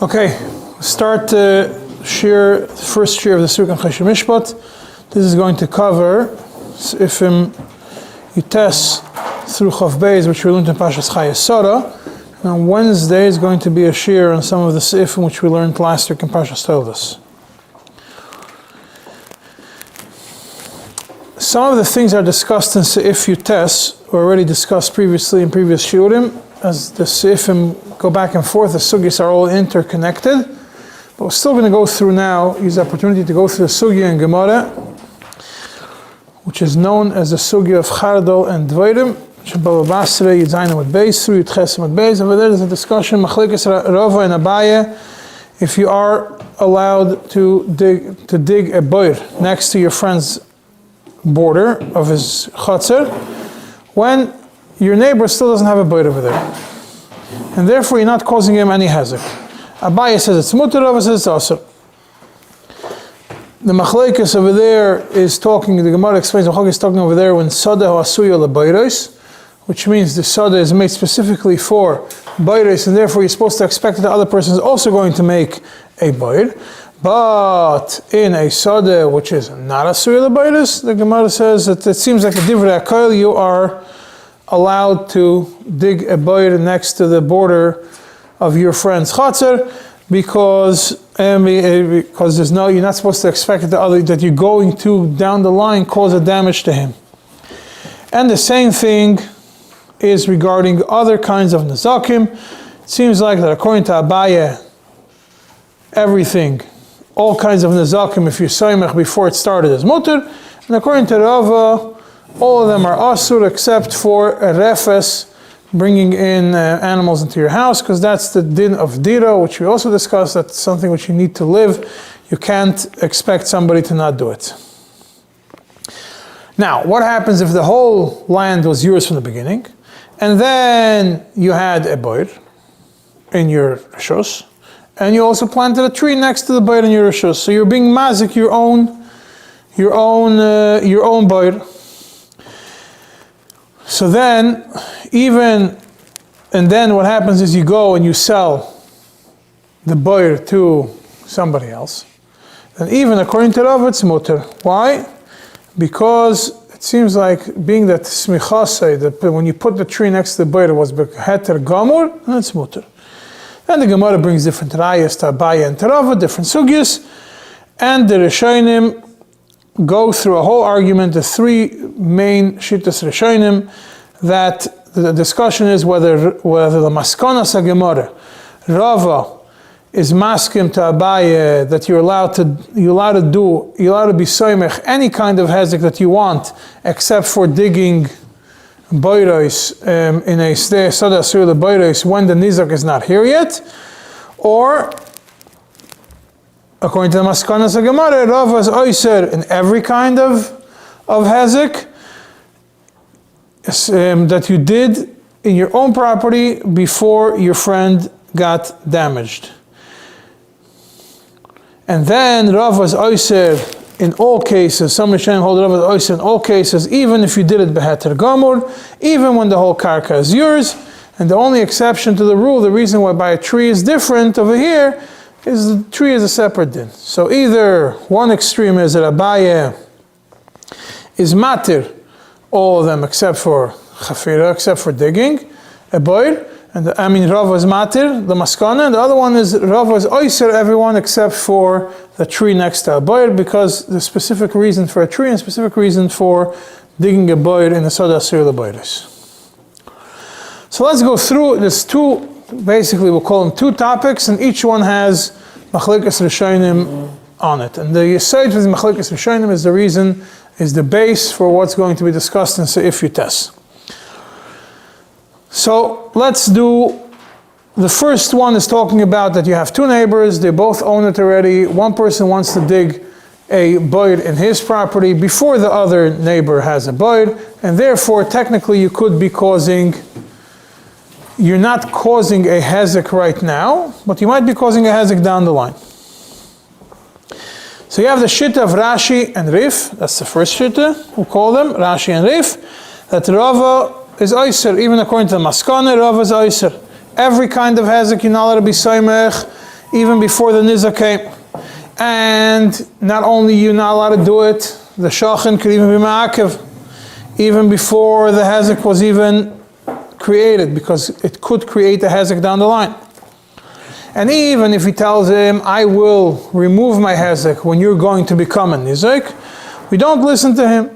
Okay, start first shir of the Sukha Choshen Mishpat. This is going to cover Sa'ifim Yutes through Chav Beis, which we learned in Pashas Chayes Sora. And on Wednesday is going to be a shir on some of the Sa'ifim which we learned last week in Pashas Toldos. Some of the things are discussed in Sa'if Yutes, were already discussed previously in previous shiurim. As the Sa'ifim go back and forth, the sugyas are all interconnected. But we're still going to go through now, use the opportunity to go through the sugya in Gemara, which is known as the sugya of Chardol and Dveirim, Shabbat Basra, Yidzayin with Beis, through Yudches with Beis. Over there is a discussion, Machlekes Rava and Abaye, if you are allowed to dig a boir next to your friend's border of his chutzner, when your neighbor still doesn't have a boir over there. And therefore you're not causing him any hazard. Abaye says it's mutar, Rava says it's asur. The machlekes over there is talking, the Gemara explains, the machlekes is talking over there when sada asuya lebayros, which means the sada is made specifically for bayros, and therefore you're supposed to expect that the other person is also going to make a bayr. But in a sada which is not asuya lebayros, the Gemara says that it seems like a divrei akol, you are allowed to dig a bayr next to the border of your friend's chatzar, because there's no, you're not supposed to expect that you're going to down the line cause a damage to him. And the same thing is regarding other kinds of nezakim. It seems like that according to Abaye, everything, all kinds of nezakim, if you're soymech before it started, is mutar, and according to Rava, all of them are asur except for a refes, bringing in animals into your house, because that's the din of dira, which we also discussed. That's something which you need to live. You can't expect somebody to not do it. Now, what happens if the whole land was yours from the beginning, and then you had a boir in your rishus, and you also planted a tree next to the boir in your rishus, so you're being mazik your own boir. So then, then what happens is you go and you sell the boir to somebody else. And even according to Rav, it's mutar. Why? Because it seems like being that smichasei, that when you put the tree next to the boir was heter gamur, and it's mutar. And the Gemara brings different rayas to Abaye and to Rava, different sugyas, and the Rishonim go through a whole argument, the three main shittas Rishonim, that the discussion is whether the maskonas Gemara, Rava is maskim to Abaye that you're allowed to be soymech any kind of hezek that you want, except for digging boiros in a sada asur the boiros when the nizak is not here yet, or according to the Maskanas Gemara, Rav is oiser in every kind of hezek that you did in your own property before your friend got damaged. And then Rav is oiser in all cases, some Rishonim hold Rav is oiser in all cases, even if you did it beheter gamur, even when the whole karka is yours. And the only exception to the rule, the reason why by a tree is different over here, is the tree is a separate din. So either one extreme is that Abaye is matir, all of them except for chafira, except for digging a boir, and Rav is matir, the maskana, and the other one is Rav is oiser everyone except for the tree next to a boir, because the specific reason for a tree and specific reason for digging a boir in the soda asur the boiris. So let's go through this two. Basically, we'll call them two topics, and each one has machlekes rishonim on it. And the yesod with machlekes rishonim is the base for what's going to be discussed in Sa'if Yutes. So let's do, the first one is talking about that you have two neighbors, they both own it already. One person wants to dig a boir in his property before the other neighbor has a boir, and therefore technically you're not causing a hezek right now, but you might be causing a hezek down the line. So you have the shitta of Rashi and Rif, that's the first shitta, we'll call them Rashi and Rif, that Rava is oiser, even according to the Maskana, Rava is oiser. Every kind of hezek you're not allowed to be soymech, even before the nizak came. And not only you're not allowed to do it, the shachin could even be ma'akev, even before the hezek was even created, because it could create a hezek down the line. And even if he tells him, I will remove my hezek when you're going to become a nizak, we don't listen to him.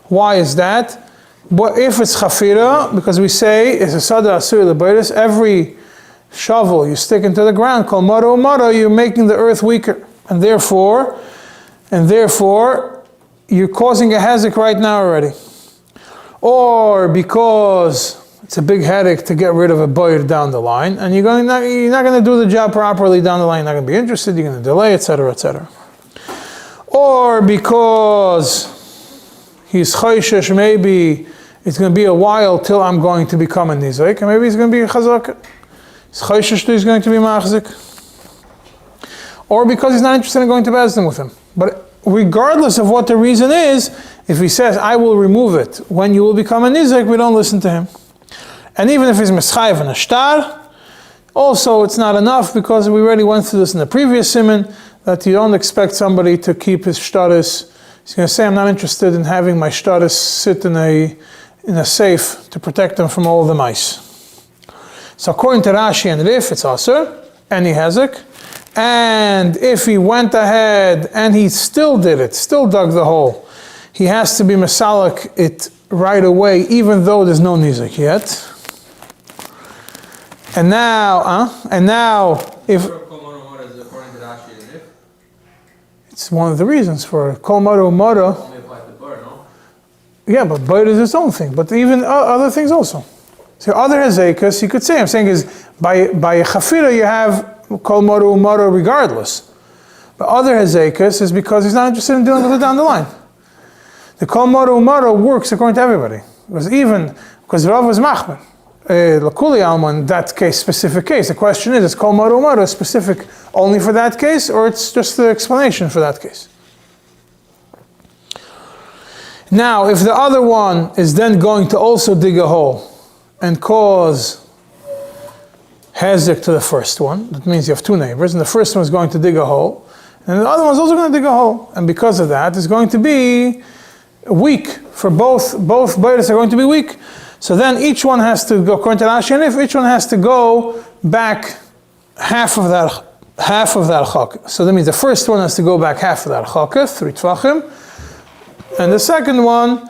Why is that? But if it's chafira, because we say, it's a sada asur l'bayris, every shovel you stick into the ground, kol mara umara, you're making the earth weaker. And therefore, you're causing a hezek right now already. Or because it's a big headache to get rid of a bayr down the line, and you're not going to do the job properly down the line, you're not going to be interested, you're going to delay, etc., etc. Or because he's chayshish, maybe it's going to be a while till I'm going to become a nizak, and maybe he's going to be a chazak. He's chayshish, he's going to be machzik. Or because he's not interested in going to Bezdin with him. But regardless of what the reason is, if he says, I will remove it when you will become a nizak, we don't listen to him. And even if he's mischayev and a shtar, also it's not enough, because we already went through this in the previous siman, that you don't expect somebody to keep his shtaris. He's going to say, I'm not interested in having my shtaris sit in a safe to protect them from all the mice. So according to Rashi and Rif, it's asur, any hezek. And if he went ahead and he still did it, still dug the hole, he has to be masalik it right away, even though there's no nizak yet. And now, if it's one of the reasons for kol mara umara. Yeah, but bayr is its own thing. But even other things also. So other hezekas, you could say, I'm saying is by a chafira you have kol mara umara regardless. But other hezekas is because he's not interested in dealing with it down the line. The kol mara umara works according to everybody. Because Rav was machmer. L'kuli alma in that case, specific case. The question is kol mara umara specific only for that case, or it's just the explanation for that case? Now, if the other one is then going to also dig a hole and cause hezek to the first one, that means you have two neighbors, and the first one is going to dig a hole, and the other one is also going to dig a hole, and because of that, it's going to be weak for both bayros are going to be weak. So then each one has to go, according to Rashi, and if each one has to go back half of that chak. So that means the first one has to go back half of that chak, 3 tvachim, and the second one,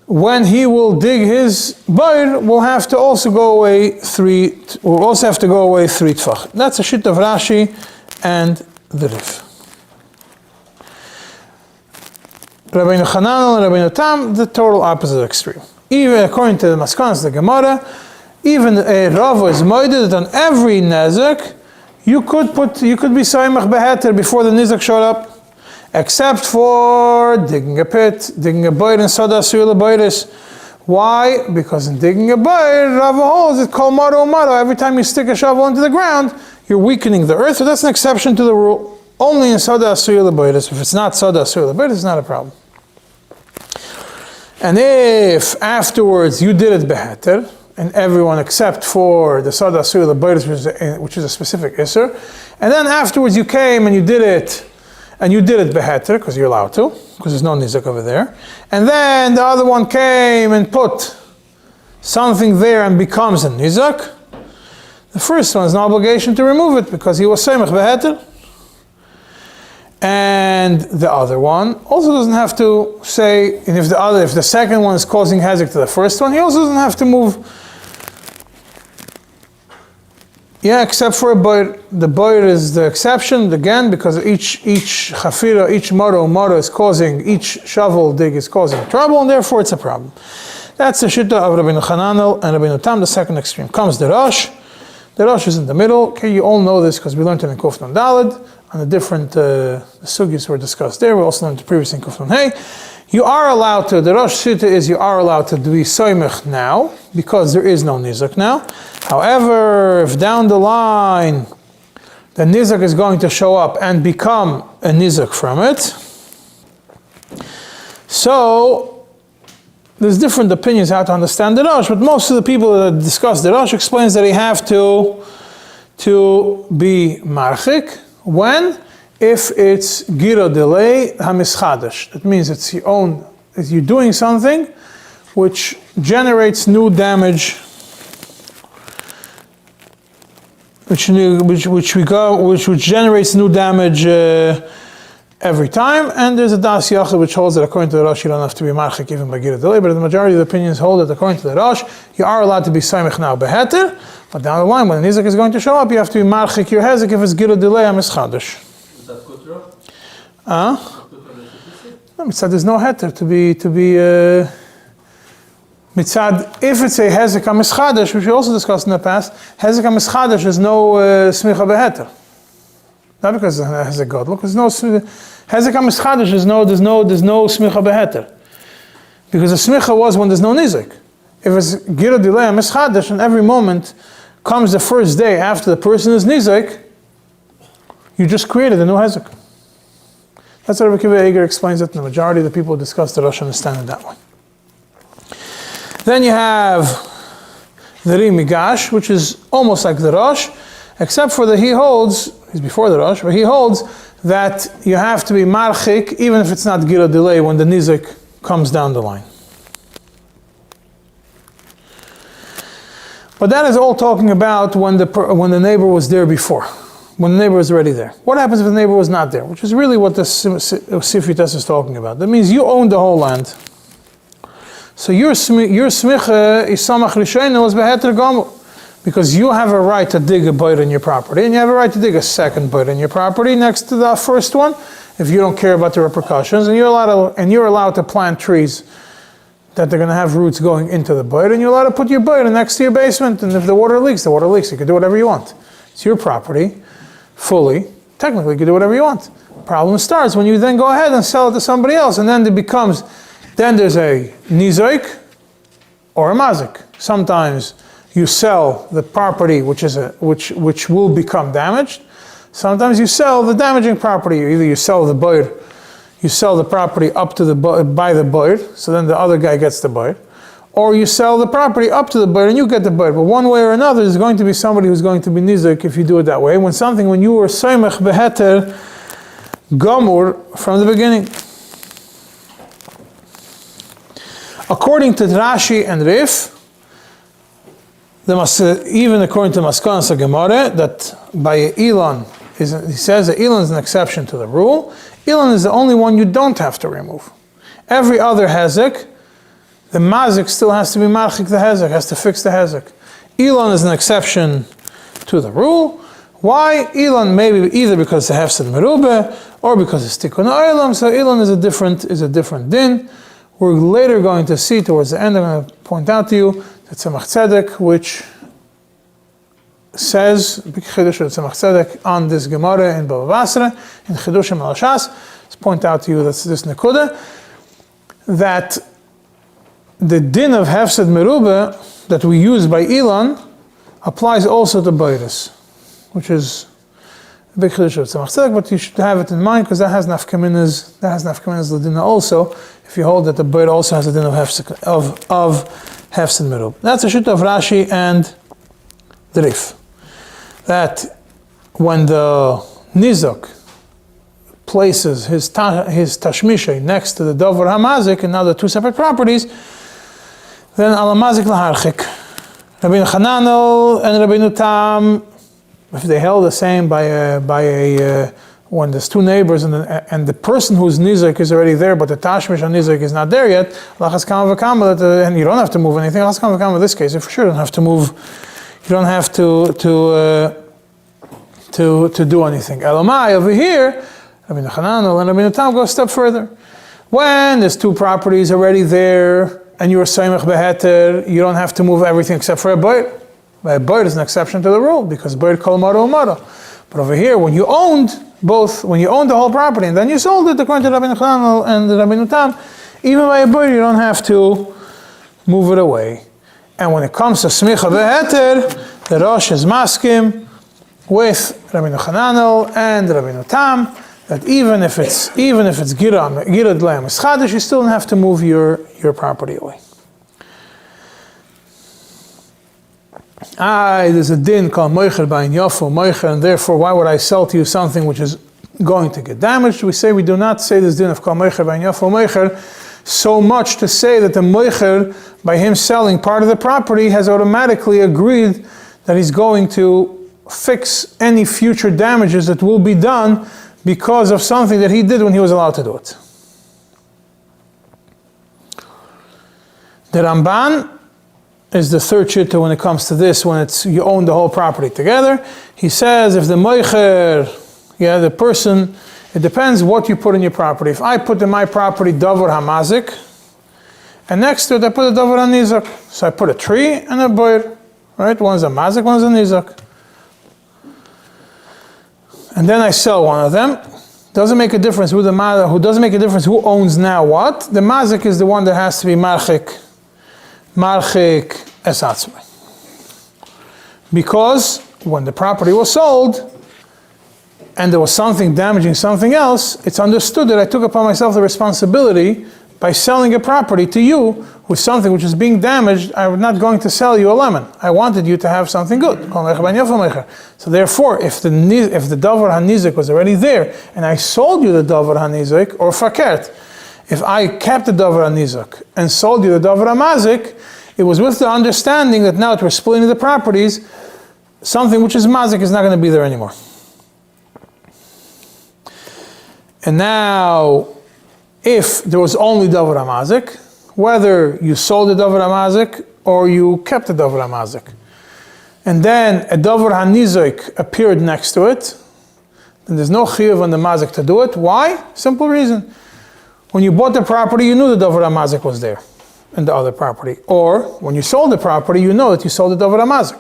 when he will dig his bayr, will have to also go away 3 tvachim. That's a shit of Rashi and the Rif. Rabbeinu Chanan and Rabbeinu Tam, the total opposite extreme. Even according to the Maskanas, the Gemara, even a Rav is moided that on every nezek you could be saimach beheter before the nizak showed up, except for digging a pit, digging a bayr in sada asur l'bayris. Why? Because in digging a bayr, Rav holds it kol mara umara. Every time you stick a shovel into the ground, you're weakening the earth. So that's an exception to the rule. Only in sada asur l'bayris. If it's not sada asur l'bayris, it's not a problem. And if afterwards you did it beheter, and everyone except for the sada asur l'bayris, which is a specific isser, and then afterwards you came and you did it beheter, because you're allowed to, because there's no nizak over there, and then the other one came and put something there and becomes a nizak, the first one has no obligation to remove it, because he was saimach beheter. And the other one also doesn't have to say, and if the second one is causing hezek to the first one, he also doesn't have to move. Yeah, except for a bayr. The bayr is the exception, again, because each chafira, each mara is causing, each shovel dig is causing trouble, and therefore it's a problem. That's the shitta of Rabbeinu Chananel and Rabbeinu Tam, the second extreme. Comes the Rosh. The Rosh is in the middle. Okay, you all know this because we learned it in Kuf Nun Daled. And the different sugis were discussed there. We also learned the previous in Kuf Nun Hey. You are allowed to, the Rosh Shitta is you are allowed to be soimech now, because there is no nizak now. However, if down the line the nizak is going to show up and become a nizak from it, so there's different opinions how to understand the Rosh, but most of the people that discuss the Rosh explains that you have to to be marchik. When? If it's gira delay hamischadash. That means it's you're doing something which generates new damage, which generates new damage every time. And there's a das yachid which holds that according to the Rosh you don't have to be marchik even by gira delay, but the majority of the opinions hold that according to the Rosh you are allowed to be saimich now beheter, but down the line when the nizak is going to show up you have to be marchik your hezek if it's gira delay hamischadash. No, mitzad there's no heter to be mitzad. If it's a hezek hamischadash, which we also discussed in the past, hezek hamischadash is no smicha beheter. Not because it's hezek god. Look, there's no hezek hamischadash. There's no smicha beheter, because the smicha was when there's no nizik. If it's gira delay hamischadash, and every moment comes the first day after the person is nizik, you just created a new hezek. That's how Rabbi Akiva Eiger explains it, and the majority of the people who discuss the Rosh understand it that way. Then you have the Ri Migash, which is almost like the Rosh, except for that he's before the Rosh, but he holds that you have to be marchik even if it's not gira delay when the nizik comes down the line. But that is all talking about when the neighbor was there before. When the neighbor was already there. What happens if the neighbor was not there? Which is really what the Sifritas is talking about. That means you own the whole land. So your smicha is samach rishayna was beheter gomu. Because you have a right to dig a bite in your property, and you have a right to dig a second bite in your property next to the first one, if you don't care about the repercussions, and you're allowed to plant trees that they're going to have roots going into the bite, and you're allowed to put your bite next to your basement, and if the water leaks, you can do whatever you want. It's your property. Fully, technically you can do whatever you want. Problem starts when you then go ahead and sell it to somebody else, and then there's a nizoik or a mazik. Sometimes you sell the property which will become damaged. Sometimes you sell the damaging property. Either you sell the property up to by the buyer, so then the other guy gets the buyer, or you sell the property up to the buyer and you get the buyer. But one way or another, there's going to be somebody who's going to be nizik if you do it that way. When you were saimech beheter gamur from the beginning. According to Rashi and Rif, even according to Maskanas Gemara, that by Elon, he says that Elon is an exception to the rule. Elon is the only one you don't have to remove. Every other hezek, the mazik still has to be marchik the hezek, has to fix the hezek. Elon is an exception to the rule. Why? Elon maybe either because they have said merube or because it's tikkun olam. So Elon is a different din. We're later going to see towards the end. I'm going to point out to you that Tzemach Tzedek, which says big chidush of Tzemach Tzedek on this Gemara in Bava Basra in Chidushim al Shas. Let's point out to you that's this nekuda that the din of Hefsed Merube that we use by Elon applies also to Beiris, which is a big chiddush of Tzemach Tzedek, but you should have it in mind because that has nafkaminas l'dina also, if you hold that the Beir also has a din of Hefsed Merube. That's a shit of Rashi and the Rif. That when the Nizok places his tashmishay next to the Dover Hamazik, and now the two separate properties, then Alamazik Laharchik. Rabbeinu Chananel and Rabbeinu Tam, if they held the same when there's two neighbors and the person whose nizik is already there, but the tashmish on nizik is not there yet, and you don't have to move anything. In this case, you for sure don't have to move. You don't have to do anything. Elamai over here, Rabbeinu Chananel and Rabbeinu Tam go a step further. When there's two properties already there, and you are saimech beheter, you don't have to move everything except for a boir. A boir is an exception to the rule, because boir kol maro umaro. But over here, when you owned the whole property, and then you sold it according to Rabbeinu Chananel and Rabbeinu Tam, even by a boir, you don't have to move it away. And when it comes to smicha beheter, the Rosh is maskim with Rabbeinu Chananel and Rabbeinu Tam, that even if it's gira d'lei mischadish, you still don't have to move your property away. there's a din called moicher bain yafu moicher, and therefore why would I sell to you something which is going to get damaged? We say we do not say this din of kol moicher bain yafu moicher so much to say that the moicher, by him selling part of the property, has automatically agreed that he's going to fix any future damages that will be done because of something that he did when he was allowed to do it. The Ramban is the third shitta when it comes to this, when it's you own the whole property together. He says if the moicher, the person, it depends what you put in your property. If I put in my property davar hamazik, and next to it I put a davar hanizak. So I put a tree and a boir, right? One's a mazik, one's a nizak. And then I sell one of them. Doesn't make a difference who doesn't make a difference who owns now what. The mazik is the one that has to be marchik esatzmai. Because when the property was sold, and there was something damaging something else, it's understood that I took upon myself the responsibility by selling a property to you with something which is being damaged. I'm not going to sell you a lemon. I wanted you to have something good. So therefore, if the davar hanizik was already there, and I sold you the davar hanizik, or fakert, if I kept the davar hanizik and sold you the davar hamazik, it was with the understanding that now that we're splitting the properties, something which is mazik is not going to be there anymore. And now, if there was only davar hamazik, whether you sold the davar hamazik or you kept the davar hamazik, and then a davar hanizik appeared next to it, then there's no chiyuv on the mazik to do it. Why? Simple reason. When you bought the property, you knew the davar hamazik was there in the other property. Or when you sold the property, you know that you sold the davar hamazik.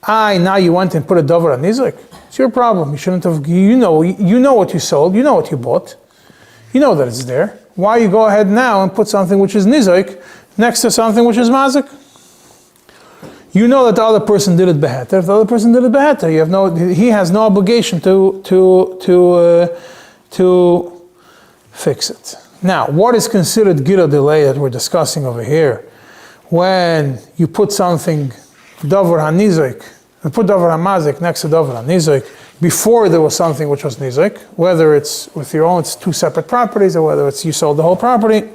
Now you went and put a davar hanizik. It's your problem. You shouldn't have. You know what you sold. You know what you bought. You know that it's there. Why you go ahead now and put something which is nizik next to something which is mazik? You know that the other person did it beheter. If the other person did it beheter, he has no obligation to fix it. Now, what is considered gira delay that we're discussing over here? When you put something davar hanizik, and put davar hamazik next to davar hanizik before there was something which was nizik, whether it's with your own, it's two separate properties, or whether it's you sold the whole property.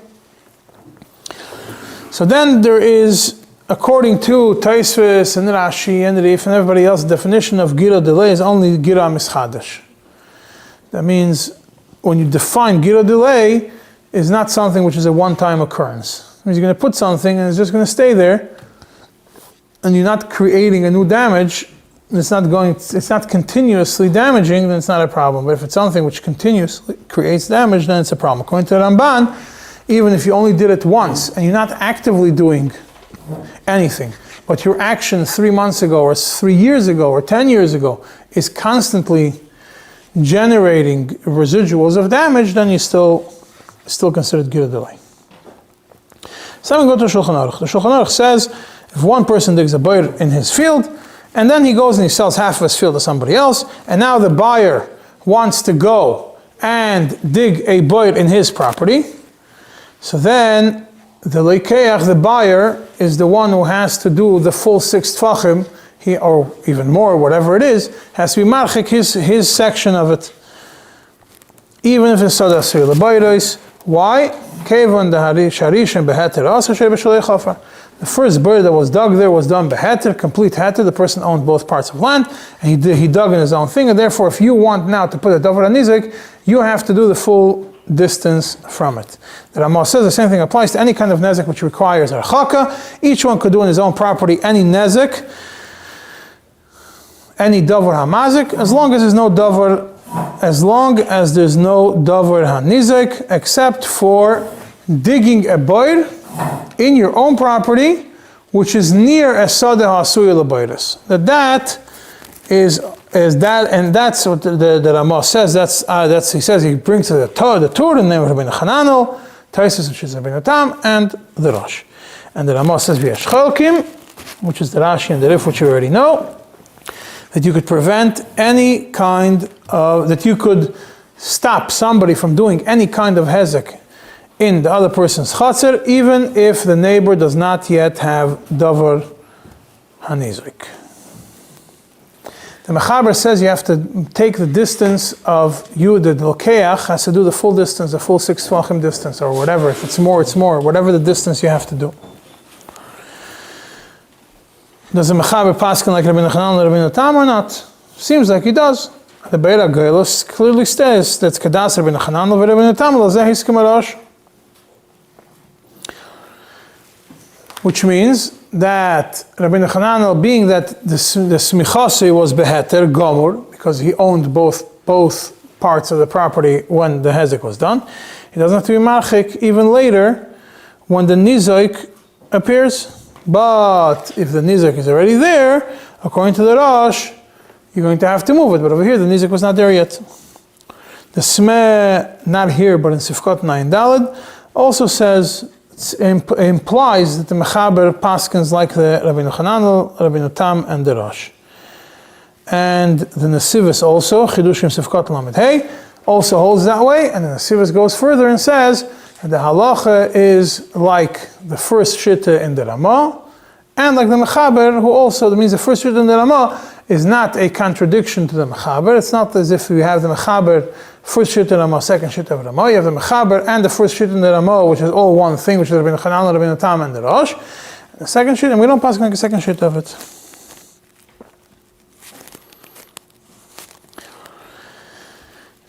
So then there is, according to Taisvis and Rashi and Rif and everybody else, the definition of gira delay is only gira mischadesh. That means when you define gira delay, is not something which is a one-time occurrence. It means you're going to put something and it's just going to stay there, and you're not creating a new damage. It's not continuously damaging, then it's not a problem. But if it's something which continuously creates damage, then it's a problem. According to Ramban, even if you only did it once and you're not actively doing anything, but your action 3 months ago or 3 years ago or 10 years ago is constantly generating residuals of damage, then you still considered gira delay. So we go to Shulchan Aruch. The Shulchan Aruch says if one person digs a boir in his field, and then he goes and he sells half of his field to somebody else, and now the buyer wants to go and dig a boir in his property, so then the leikeach, the buyer, is the one who has to do the full 6 tfachim, or even more, whatever it is, has to be marchik his section of it, even if it's sada asur l'bayros. Why? Kevan the harishin beheter asa shei b'shalei chafar. The first bird that was dug there was done beheter, complete heter. The person owned both parts of land, and he dug in his own thing. And therefore, if you want now to put a davar hanizik, you have to do the full distance from it. The Ramah says the same thing applies to any kind of nezek which requires a chaka. Each one could do in his own property any nezek, any davar hamazik, as long as there's no davar hanizik, except for digging a boir in your own property, which is near a sadeh ha'asuy l'bayros. That is that, and that's what the Ramah says. That's he says he brings to the Torah the name of Rabbeinu Chananel, Taisus, which is Rabbeinu Tam, and the Rosh. And the Ramah says v'yesh chalkim, which is the Rashi and the Rif, which you already know, that you could prevent any kind of, that you could stop somebody from doing any kind of hezek in the other person's chatzir, even if the neighbor does not yet have davar hanizik. The Mechaber says you have to take the distance of you, the Lokeach has to do the full distance, the full 6 Tvachim distance, or whatever. If it's more, it's more. Whatever the distance you have to do. Does the Mechaber paskin like Rabbeinu Hanan and Rabbeinu Tam or not? Seems like he does. The Beira Goylus clearly says that's Kadas Rabbeinu Hanan and Rabbeinu Tam Lazeh Hiskim Arash. Which means that Rabbeinu Hananel, being that the smichase was beheter, gomur, because he owned both parts of the property when the hezek was done, he doesn't have to be marchik even later when the nizoik appears. But if the nizoik is already there, according to the Rosh, you're going to have to move it. But over here, the nizoik was not there yet. The smeh, not here, but in Sifkot 9 Daled, also says, implies that the Mechaber paskins like the Rabbeinu Hananel, Rabbeinu Tam, and the Rosh. And the Nesivus also, Chidushim Sifkot Lamed Hey, also holds that way, and the Nesivus goes further and says that the halacha is like the first shitta in the Ramah, and like the Mechaber, who also, that means the first shitta in the Ramah is not a contradiction to the Mechaber. It's not as if we have the Mechaber first shit in Ramah, second shit of Ramah. You have the Mechaber and the first shit in the Ramah, which is all one thing, which is Rabbeinu Hanan, Rabbeinu Tam, and the Rosh. The second shit, and we don't pass like a second shit of it.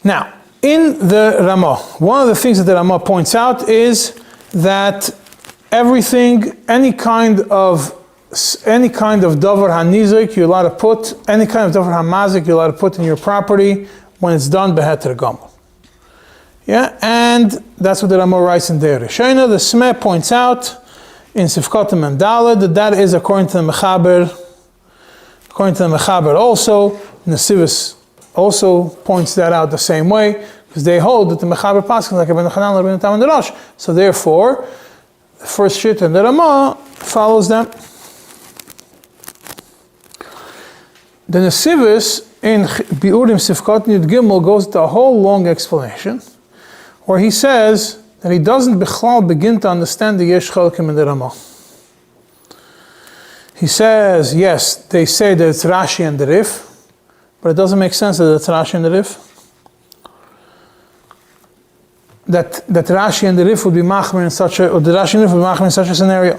Now, in the Ramah, one of the things that the Ramah points out is that everything, any kind of davar hanizik you're allowed to put, any kind of davar hamazik you're allowed to put in your property when it's done beheter gomel. Yeah, and that's what the Ramah writes in there. Rishayna, the Smeh points out in Sifkotim and Daled that is according to the Mechaber. According to the Mechaber also, Nesivus also points that out the same way, because they hold that the Mechaber passes like Rabbeinu Hanan, Rabbeinu Tam, and the Rosh. So therefore, the first shit in the Ramah follows them. The Nesivus in Biurim Sifkot Yud Gimel goes to a whole long explanation, where he says that he doesn't begin to understand the Yesh Chalkim in the Ramah. He says, yes, they say that it's Rashi and the Rif, but it doesn't make sense that it's Rashi and the Rif. That Rashi and the Rif would be machmer in such a, or the Rashi and the Rif would be machmer in such a scenario.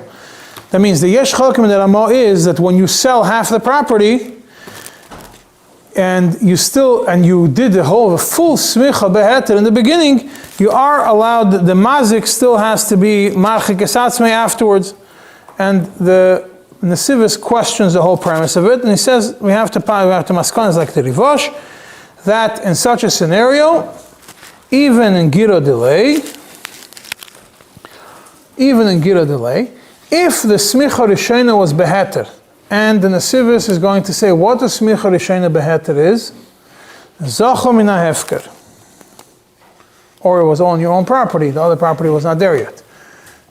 That means the Yesh Chalkim in the Ramah is that when you sell half the property, and you did the full smicha beheter in the beginning, you are allowed, the mazik still has to be marchik esatzmei afterwards. And the Nesivus questions the whole premise of it, and he says we have to maskanas like the Rivosh, that in such a scenario, even in Gira delay, if the smicha rishayna was beheter, and the Nesivus is going to say what the smicha rishayna beheter is, zacha min ha'hefker, or it was on your own property, the other property was not there yet.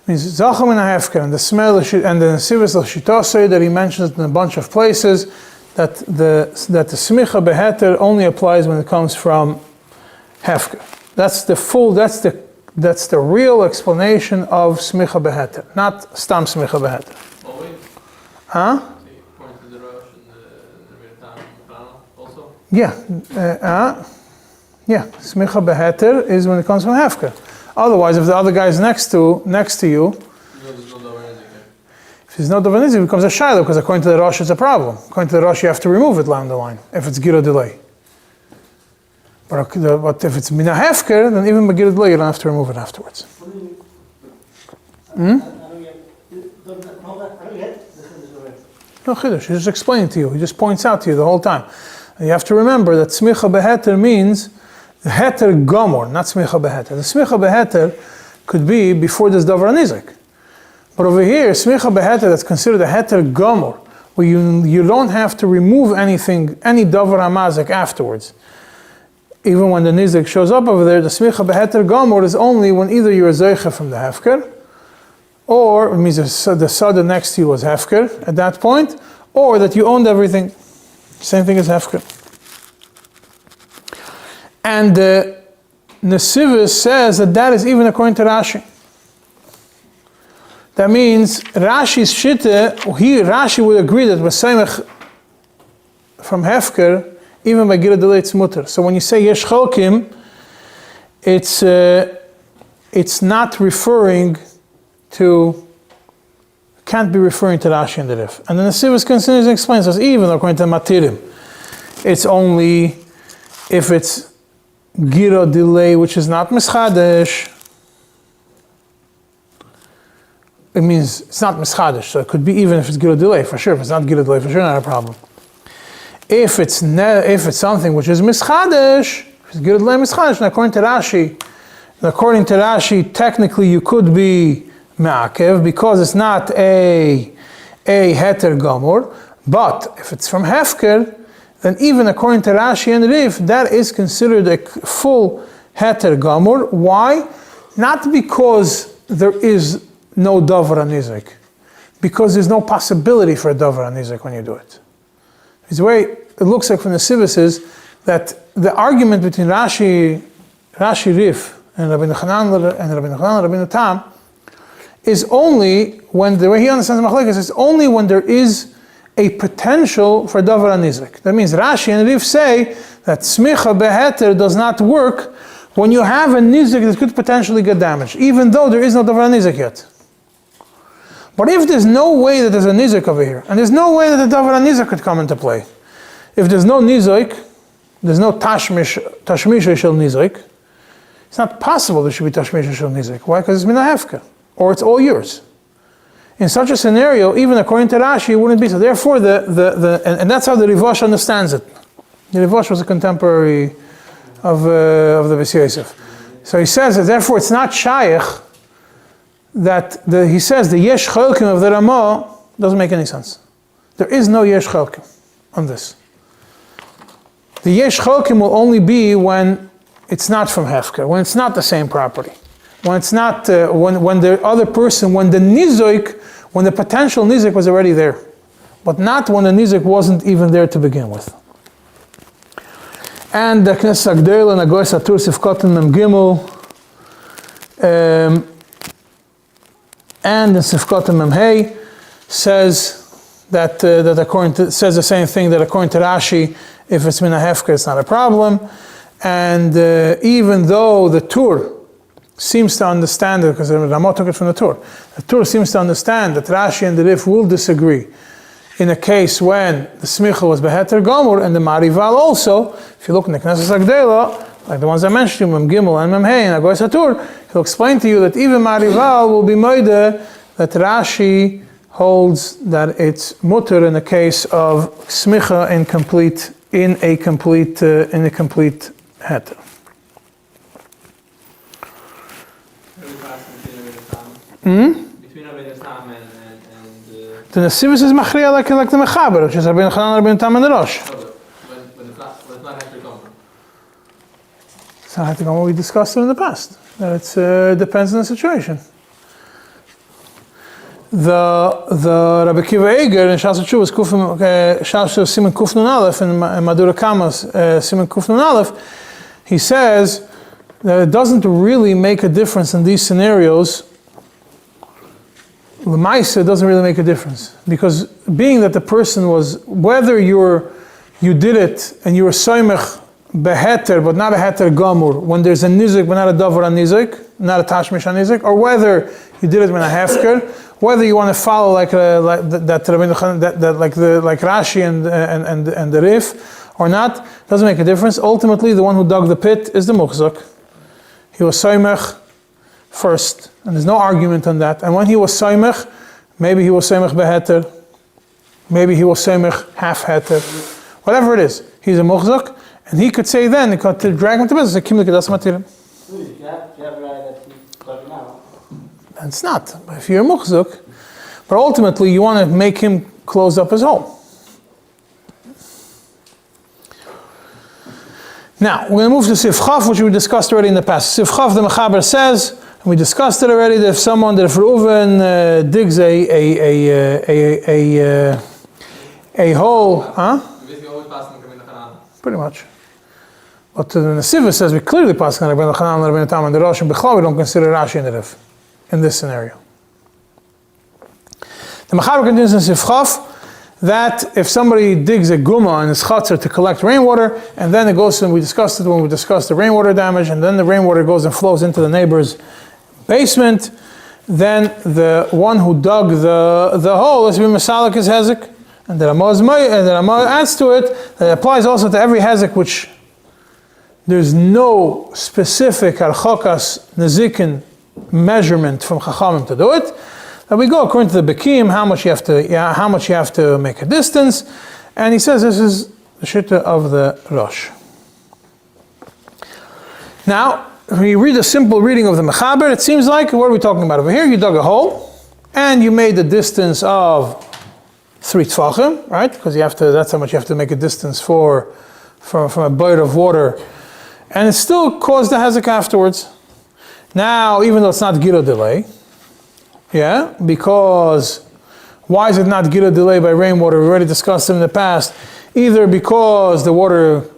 It means zacha min ha'hefker, and the smell and the Nesivus l'shitosei that he mentions in a bunch of places, that the smicha beheter only applies when it comes from hefker. That's the real explanation of smicha beheter, not stam smicha beheter. Huh? Yeah, smicha beheter is when it comes from hefker. Otherwise, if the other guy is next to you, if there's no dovanizik, it becomes a shiloh, because according to the Rosh, it's a problem. According to the Rosh, you have to remove it down the line if it's gira delay. But if it's mina hefker, then even by gira delay, you don't have to remove it afterwards. No chiddush, he just explained to you. He just points out to you the whole time. And you have to remember that smicha beheter means the heter gomor, not smicha beheter. The smicha beheter could be before this davar nizik. But over here, smicha beheter that's considered a heter gomor, where you don't have to remove anything, any davar amazik afterwards. Even when the nizik shows up over there, the smicha beheter gomor is only when either you're a zeicha from the hefker, or it means the sada next to you was hefker at that point, or that you owned everything. Same thing as hefker. And the Nesivus says that is even according to Rashi. That means Rashi's shitte, Rashi would agree that Mesamech from Hefker, even by Gira delay it's mutter. So when you say Yesh Cholkim, it's not referring to, can't be referring to Rashi and the Rif. And then the Sivas continues and explains us, even according to Matirim, it's only if it's Gira delay, which is not Mischadesh. It means it's not Mischadesh, so it could be even if it's Gira delay, for sure. If it's not Gira delay, for sure, not a problem. If it's something which is Mischadesh, if it's Gira delay Mischadesh, and according to Rashi, technically you could be Me'akev, because it's not a Heter Gomor, but if it's from Hefker, then even according to Rashi and Rif, that is considered a full Heter Gomor. Why? Not because there is no Dover Anizik, because there's no possibility for a Dover Anizik when you do it. It's the way it looks like from the Sivas is that the argument between Rashi Rif and Rabbi Chanan and Rabbi Tam is only when, the way he understands the Machlekes, is only when there is a potential for Dover Anizik. That means Rashi and Rif say that Smicha Beheter does not work when you have a Nizik that could potentially get damaged, even though there is no Dover Anizik yet. But if there's no way that there's a Nizik over here, and there's no way that the Dover Anizik could come into play, if there's no Nizik, there's no Tashmish Shel Nizik, it's not possible there should be Tashmish Shel Nizik. Why? Because it's Mina Hefka, or it's all yours. In such a scenario, even according to Rashi, it wouldn't be so. Therefore, and that's how the Rivosh understands it. The Rivosh was a contemporary of the Beis Yosef. So he says that therefore it's not Shaykh, that he says the Yesh Cholkim of the Ramah doesn't make any sense. There is no Yesh Cholkim on this. The Yesh Cholkim will only be when it's not from Hefker, when it's not the same property. When it's not, when the other person, when the Nizoik, when the potential Nizoik was already there. But not when the Nizoik wasn't even there to begin with. And the Knesset Agdela and Agoy Satur Sifkotin Mem Gimel, and the Sifkotin Mem Hey says that says the same thing, that according to Rashi, if it's Mina Hefker, it's not a problem. And even though the Tur seems to understand it, because Ramah took it from the Tur seems to understand that Rashi and the Rif will disagree in a case when the Smicha was Beheter Gomor, and the Marival also. If you look in the Knesset Agdela, like the ones I mentioned to you, Mem Gimel and Mem Hey and Agoy Satur, he'll explain to you that even Marival will be moide that Rashi holds that it's mutter in the case of Smicha in a complete heter. Between Rabbi Tam and the Nesivus is Machriya like the Mechaber, which is Rabbi Chanan, Rabbi Tam and the Rosh. But it's not Hefker Gomer. It's not Hefker Gomer, we discussed it in the past. That it depends on the situation. The Rabbi Kiva Eger in Shas Tshuva Shas Siman Kuf Nun Aleph in Madura Kamas Siman Kuf Nun Aleph, he says that it doesn't really make a difference in these scenarios. L'maisa doesn't really make a difference, because being that the person was, whether you did it and you were soymech beheter but not a heter gamur, when there's a nizik but not a davar nizik, not a tashmish nizik, or whether you did it when a hefker, whether you want to follow like Rashi and the Rif or not, doesn't make a difference. Ultimately, the one who dug the pit is the muchzak. He was soymech first, and there's no argument on that. And when he was soymech, maybe he was soymech beheter, maybe he was soymech half heter, whatever it is, he's a muchzak, and he could say then, he could drag him to business, like Kim Kedas Matirim. And it's not. But if you're a muchzak, but ultimately you want to make him close up his hole. Now, we're going to move to Sifchaf, which we discussed already in the past. Sifchaf, the Mechaber says, and we discussed it already, that if Reuven digs a hole, pretty much. But the Nesivus says we clearly pass on Rabbeinu Chanan, Rabbeinu Tam, and the Rosh, and Bechlau, we don't consider Rashi and the Rif in this scenario. The Mechaber continues in Sifchaf that if somebody digs a guma in his chutzner to collect rainwater, and then it goes, and we discussed it when we discussed the rainwater damage, and then the rainwater goes and flows into the neighbor's basement, then the one who dug the hole is to be masalik his hezek, and the Ramah adds to it that it applies also to every hezek which there's no specific archokas nezikin measurement from Chachamim to do it. That we go according to the Bekim, how much you have to make a distance, and he says this is the shitta of the Rosh. Now, when you read a simple reading of the Mechaber, it seems like, what are we talking about over here? You dug a hole, and you made the distance of 3 tfachim, right? Because that's how much you have to make a distance from a bite of water, and it still caused the hezek afterwards. Now, even though it's not gira delay, yeah, because why is it not gira delay by rainwater? We already discussed it in the past. Either because the water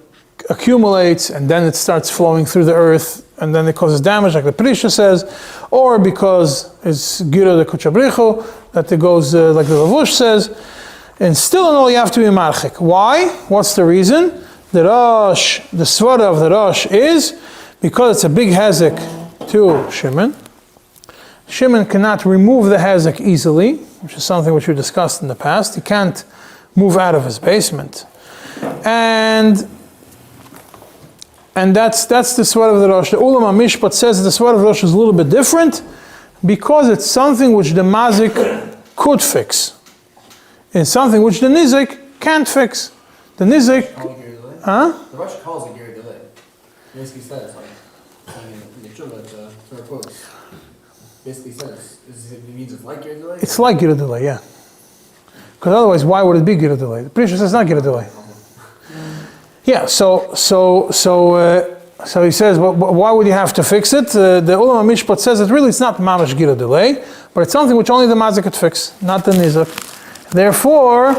accumulates and then it starts flowing through the earth and then it causes damage, like the Prisha says, or because it's gira de kuchabrichu, that it goes like the Lavush says. And still in all, you have to be marchik. Why? What's the reason? The svara of the Rosh is because it's a big hezek to Shimon. Shimon cannot remove the hezek easily, which is something which we discussed in the past. He can't move out of his basement. And that's the svara of the Rosh. The Ulama Mishpat says that the svara of the Rosh is a little bit different because it's something which the mazik could fix. It's something which the nizik can't fix. The nizik... The Rosh calls it gira delay. He basically says, like, in the Shuvah, the quotes, basically says, it means it's like gira delay? It's like gira delay, yeah. Because otherwise, why would it be gira delay? The Prisha says it's not gira delay. Yeah, so he says, well, why would you have to fix it? The Ulama Mishpat says that really it's not mamash gira delay, but it's something which only the mazik could fix, not the nizak. Therefore,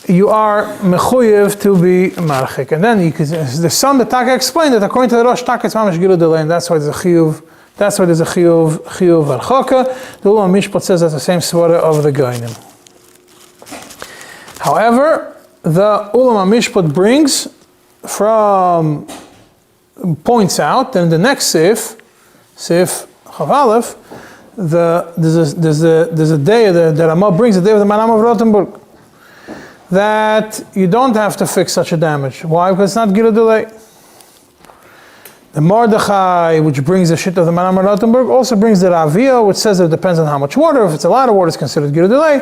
you are mechuyev to be marchik. And then the son, the Taka explained that according to the Rosh, Taka it's mamash gira delay, and that's why there's a chiyuv archaka. The Ulama Mishpat says that's the same svara of the Gainim. However, the Ulama Mishpat points out that in the next Sif Chav Aleph, there's a day that Ramah brings, the day of the Manam of Rothenburg, that you don't have to fix such a damage. Why? Because it's not gira delay. The Mordechai, which brings the shit of the Manam of Rothenburg, also brings the Ravia, which says that it depends on how much water. If it's a lot of water, it's considered gira delay.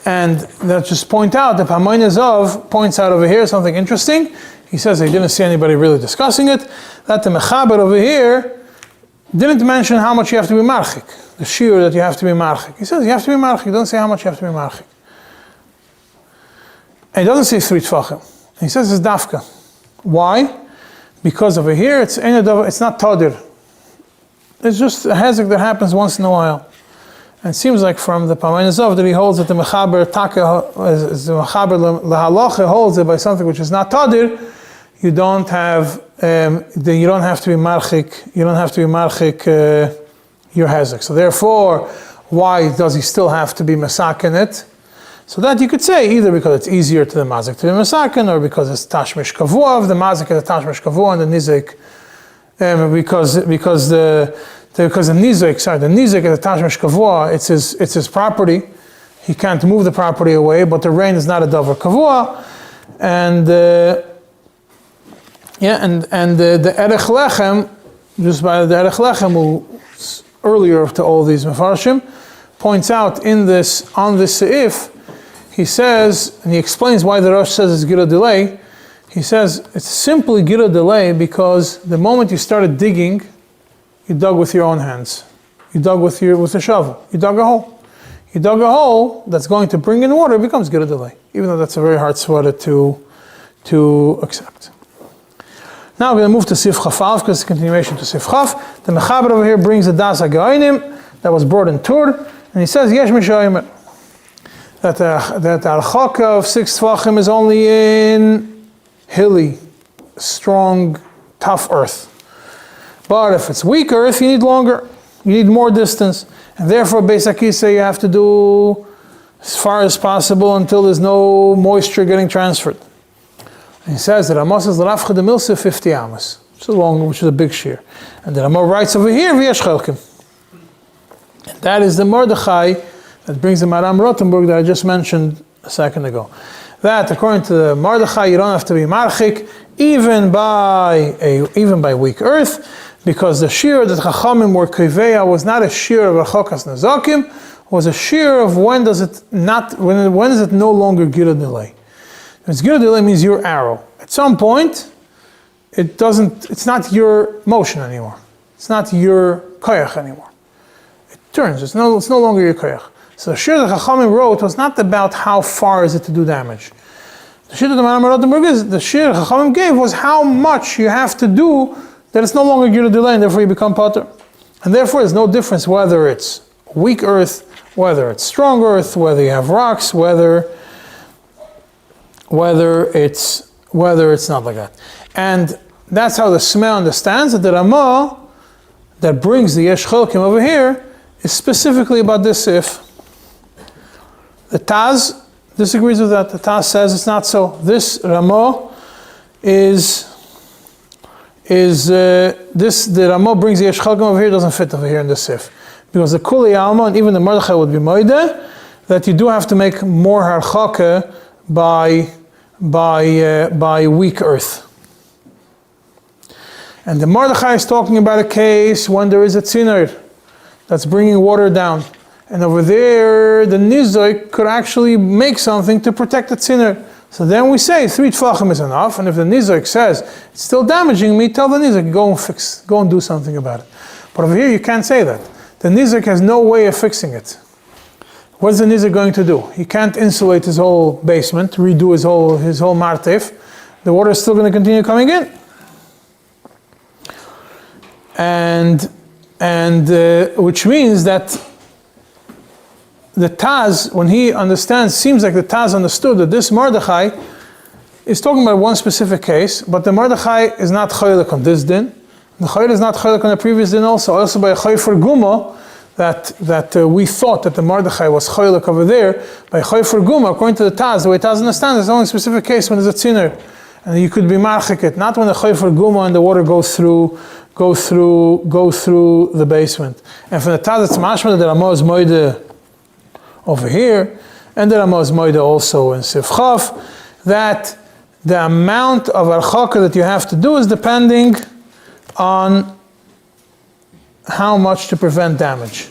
And let's just point out, the Pamoin Azov points out over here something interesting. He says he didn't see anybody really discussing it, that the Mechaber over here didn't mention how much you have to be marchik, the shiur that you have to be marchik. He says you have to be marchik, he doesn't say how much you have to be marchik. And he doesn't say 3 tfachim. He says it's dafka. Why? Because over here it's not tadir. It's just a hezek that happens once in a while. And it seems like from the Pamoin Azov that he holds that the Mechaber Taka, the Mechaber Lahalacha holds it by something which is not tadir. You don't have to be marchik. You don't have to be marchik your hezek. So therefore, why does he still have to be masakin it? So that you could say either because it's easier to the mazik to be masakin, or because it's tashmish kavua of the mazik is a tashmish kavua and the nizik, because the nizik is a tashmish kavua. It's his property. He can't move the property away, but the rain is not a davar kavua, and the erech lechem, just by the erech lechem, who's earlier to all these mefarshim, points out on this seif, he says, and he explains why the Rosh says it's gira delay. He says it's simply gira delay because the moment you started digging, you dug with your own hands. You dug with a shovel. You dug a hole. You dug a hole that's going to bring in water, it becomes gira delay, even though that's a very hard svara to accept. Now we're going to move to Sif Chafalf because it's a continuation to Sif Chaf. The Mechaber over here brings the Das HaGainim that was brought in Tur, and he says Yesh Mishayim, that the Archaka of 6 Tvachim is only in hilly, strong, tough earth. But if it's weak earth, you need longer. You need more distance. And therefore, Beis Akisa, you have to do as far as possible until there's no moisture getting transferred. And he says that Rama says, L'rafcha de Milsa, 50 amas. Which is a big shear. And the Rama writes over here, V'yesh chelkim. And that is the Mordechai that brings the Maram Rothenburg that I just mentioned a second ago. That, according to the Mordechai, you don't have to be marchik, even by weak earth, because the shear that Chachamim were Kiveya was not a shear of Rachokas Nazakim, was a shear of when is it no longer Gira delay. Gira delay means your arrow. At some point, it's not your motion anymore. It's not your koyach anymore. It turns, it's no longer your koyach. So the shear that Chachamim wrote was not about how far is it to do damage. The shear that the Maram Rothenburg is, the shear that Chachamim gave was how much you have to do that it's no longer Gira delay and therefore you become potter. And therefore there's no difference whether it's weak earth, whether it's strong earth, whether you have rocks, whether it's not like that. And that's how the Smeh understands that the Ramah that brings the Yesh Chelkim over here is specifically about this if. The Taz disagrees with that. The Taz says it's not so. This Ramah the Ramah brings the Yesh Chelkim over here doesn't fit over here in the Sif. Because the Kuli Alma and even the Mordechai would be moide that you do have to make more harchaka by weak earth. And the Mordechai is talking about a case when there is a tzinor that's bringing water down. And over there, the Nizok could actually make something to protect the tzinor. So then we say 3 tfachim is enough, and if the Nizok says, it's still damaging me, tell the Nizok, go and do something about it. But over here, you can't say that. The Nizok has no way of fixing it. What's the Nizok going to do? He can't insulate his whole basement, redo his whole martef. The water is still going to continue coming in. And which means that the Taz, when he understands, seems like the Taz understood that this Mordechai is talking about one specific case, but the Mordechai is not chaylik on this din. The chaylik is not chaylik on the previous din also by a chayfer guma, that we thought that the Mordechai was chaylik over there, by chayfer guma, according to the Taz, the way Taz understands, it's only a specific case when there's a tzinor, and you could be marchik it, not when the chayfer guma and the water goes through the basement. And from the Taz, it's mashma that the Ramah is moide over here, and the Ramah is moide also in Sifchaf, that the amount of archaka that you have to do is depending on how much to prevent damage.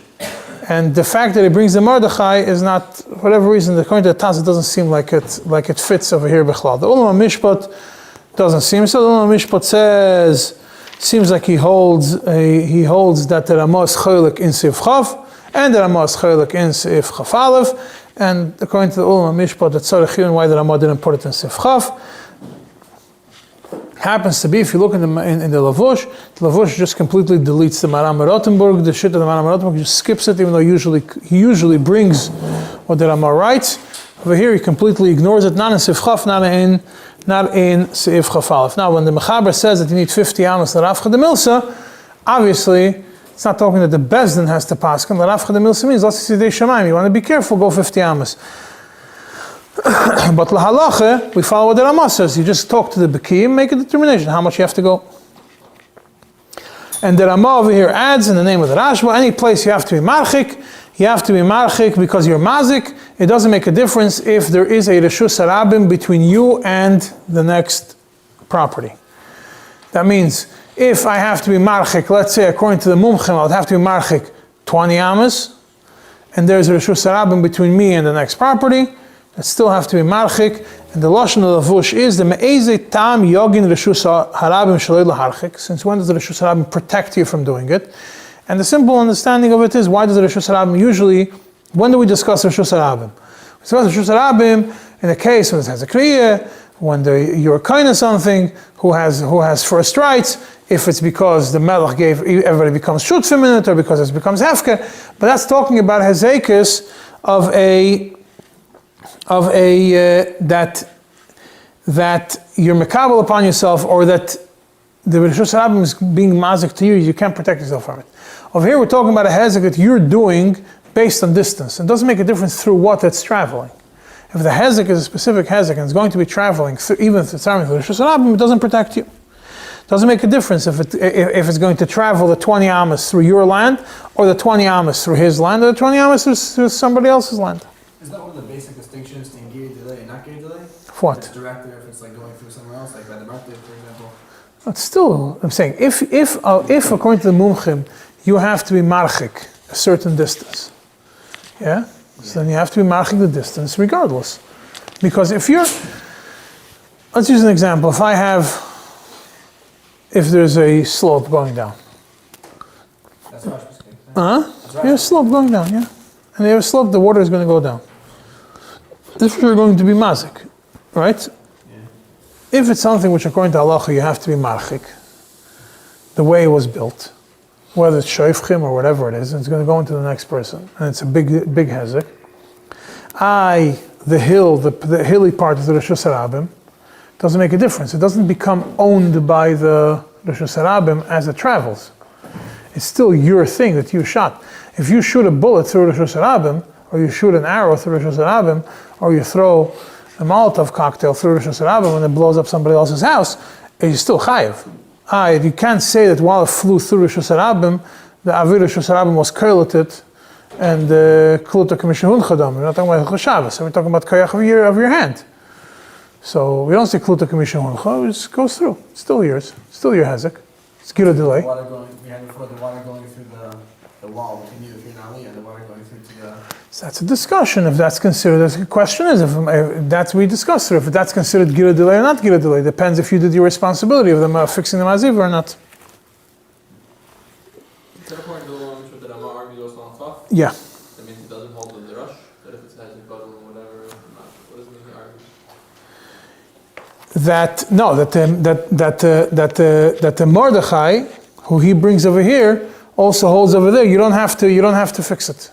And the fact that he brings the Mordechai is not, for whatever reason, according to the Taz, it doesn't seem like it fits over here b'chlal. The Ulama Mishpat doesn't seem so. The Ulama Mishpat seems like he holds that the Ramah is chaylik in Sifchaf, and the Ramah is chaylik in Sif Chaf Aleph, and according to the Ulama Mishpat, that's tzarich why the Ramah didn't put it in Sif Chaf. Happens to be, if you look in the Lavush, the Lavush just completely deletes the Maram Rothenburg, the shit of the Maram Rothenburg, he just skips it, even though he usually brings what the Ramah writes. Over here, he completely ignores it, not in Sif Chaf, not in Sif Chaf Aleph. Now, when the Mechaber says that you need 50 amas l'rafcha de milsa, obviously, it's not talking that the Bezdin has to pass. L'rafcha de milsa means, let's see, you want to be careful, go 50 amas. But lahalacha, we follow what the Ramah says. You just talk to the Bekim, make a determination how much you have to go. And the Ramah over here adds in the name of the Rashba, any place you have to be marchik, you have to be marchik because you're mazik. It doesn't make a difference if there is a reshus harabim between you and the next property. That means if I have to be marchik, let's say according to the mumchim, I would have to be marchik 20 amas, and there's a reshus harabim between me and the next property, that still have to be marchik, and the lashon of the Lavush is the me'eze tam yogin reshus harabim shalei laharchik. Since when does the reshus harabim protect you from doing it? And the simple understanding of it is, why does the reshus harabim usually? When do we discuss reshus harabim? We discuss reshus harabim in a case when it has a kriya, when you're kind of something who has first rights. If it's because the melech gave, everybody becomes shutfim in it, or because it becomes hefker. But that's talking about hezekis of a that you're mekabel upon yourself, or that the Rishus Harabim is being mazik to you, you can't protect yourself from it. Over here we're talking about a hezek that you're doing based on distance. It doesn't make a difference through what it's traveling. If the hezek is a specific hezek and it's going to be traveling, even if it's traveling through Rishus Harabim, it doesn't protect you. It doesn't make a difference if it's going to travel the 20 amas through your land, or the 20 amas through his land, or the 20 amas through somebody else's land. Is that one of the basic distinctions between gear delay and not gear delay? What? If it's direct or if it's like going through somewhere else, like by the market, for example. But still, I'm saying, if according to the mumchim, you have to be marchik a certain distance, yeah? So then you have to be marchik the distance regardless. Because if you're, let's use an example. If there's a slope going down. That's what I was saying. You have a slope going down, yeah? And you have a slope, the water is going to go down. If you're going to be mazik, right? Yeah. If it's something which according to halacha you have to be marchik, the way it was built, whether it's shoifchim or whatever it is, it's going to go into the next person, and it's a big hezek. The hilly part of the Rishus Harabim, doesn't make a difference. It doesn't become owned by the Rishus Harabim as it travels. It's still your thing that you shot. If you shoot a bullet through Rishus Harabim, or you shoot an arrow through Rishus Harabim, or you throw a Molotov cocktail through Rishus Harabim and it blows up somebody else's house, you're still chayiv. You can't say that while it flew through Rishus Harabim, the Avir Rishus Harabim was curlated and kluta k'mishahun chadam. We're not talking about chashavas, we're talking about koyach of your hand. So we don't say kluta k'mishahun chadam, it just goes through. It's still yours. It's still your hezek. It's gira delay. The water going, we had before the water going through the wall between you, if you're not and the water going through to the... So that's a discussion if that's considered. The question is if that's we discussed. If that's considered gira delay or not gira delay, depends if you did your responsibility of them fixing the maziv or not. Is that according to the one which that Amar argues also on top? Yeah. That means it doesn't hold with the rush. That if it has a bottle or whatever, what does it mean he argues? That the Mordechai, who he brings over here, also holds over there. You don't have to fix it.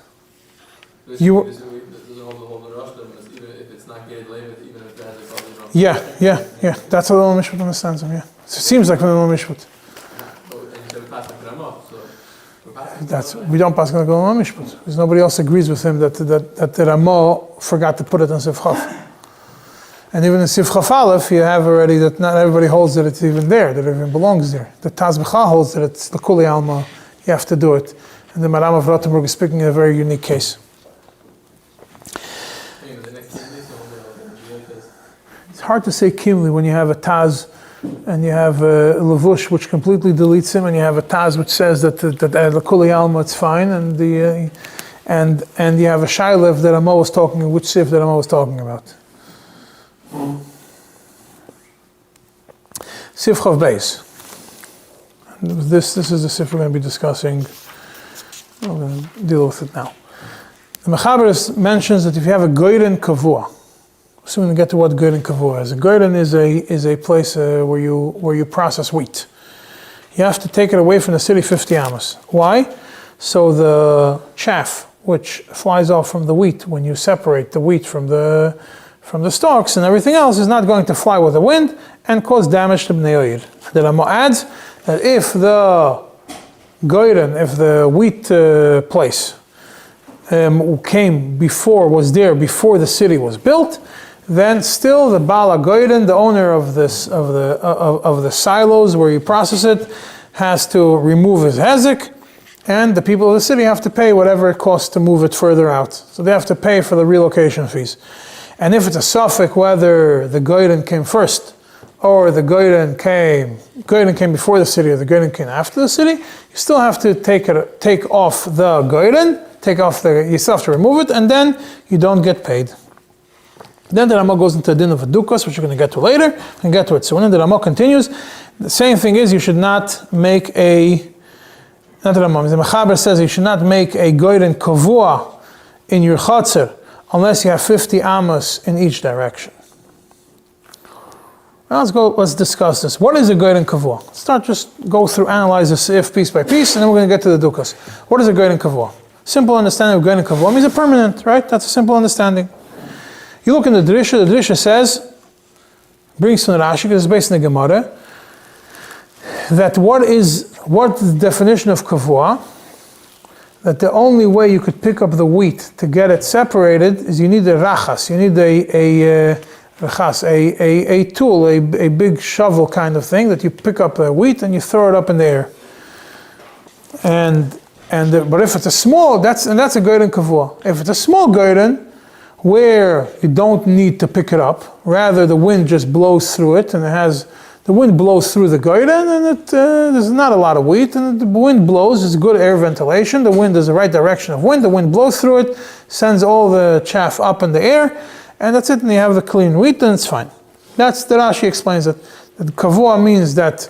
Does You- it doesn't hold the rush, then even if it's not getting delayed, even if it has a bottle rush. Yeah. That's how the Olam Mishpat understands him. Yeah. So it seems like from the Olam Mishpat. And you said we passed the Rama, so we're passing We don't pass going to go Olam Mishpat because nobody else agrees with him that the Ramah forgot to put it on Sif Chaf. And even in Sif Chaf Aleph, you have already that not everybody holds that it's even there, that it even belongs there. The Taz B'cha holds that it's the Kuli Alma, you have to do it. And the Maram of Rottenburg is speaking in a very unique case. the next thing is because It's hard to say Kimli when you have a Taz and you have a Levush which completely deletes him, and you have a Taz which says that the Kuli Alma it's fine, and you have a Shailev that Amo was talking, which Sif that Amo was talking about. Sif Chav Beis. This is the Sif we're going to be discussing. We're going to deal with it now. The Mechaber mentions that if you have a Goyren Kavua, so we're going to get to what Goyren Kavua is. A Goyren is a place where you process wheat. You have to take it away from the city 50 amos. Why? So the chaff which flies off from the wheat when you separate the wheat from the stalks and everything else is not going to fly with the wind and cause damage to Bnei Oyer. The Rama adds that if the Goyren, if the wheat place was there before the city was built, then still the Bala Goyren, the owner of the silos where you process it, has to remove his hezek, and the people of the city have to pay whatever it costs to move it further out. So they have to pay for the relocation fees. And if it's a suffix whether the Goyren came first, or the Goyren came before the city, or the Goyren came after the city, you still have to take off the Goyren, you still have to remove it, and then you don't get paid. Then the Rama goes into the din of Adukas, which we're going to get to later, and get to it. So when the Rama continues, the same thing is you should not make the Mechaber says you should not make a Goyren Kavua in your Chatzar unless you have 50 amos in each direction. Now let's discuss this. What is a Goyren Kavua? Analyze this if piece by piece, and then we're going to get to the Dukas. What is a Goyren Kavua? Simple understanding of Goyren Kavua means a permanent, right? That's a simple understanding. You look in the Drisha says, brings from the Rashi, because it's based in the Gemara, that what the definition of kavua, that the only way you could pick up the wheat to get it separated is you need a rachas, you need a tool, a big shovel kind of thing that you pick up the wheat and you throw it up in the air. But if it's a small, that's a goyden kavua. If it's a small goyden, where you don't need to pick it up, rather the wind just blows through it, and the wind blows through the goyden, and there's not a lot of wheat, and the wind blows, it's good air ventilation, the wind is the right direction of wind, the wind blows through it, sends all the chaff up in the air, and that's it, and you have the clean wheat, and it's fine. That's the Rashi explains it. That kavua means that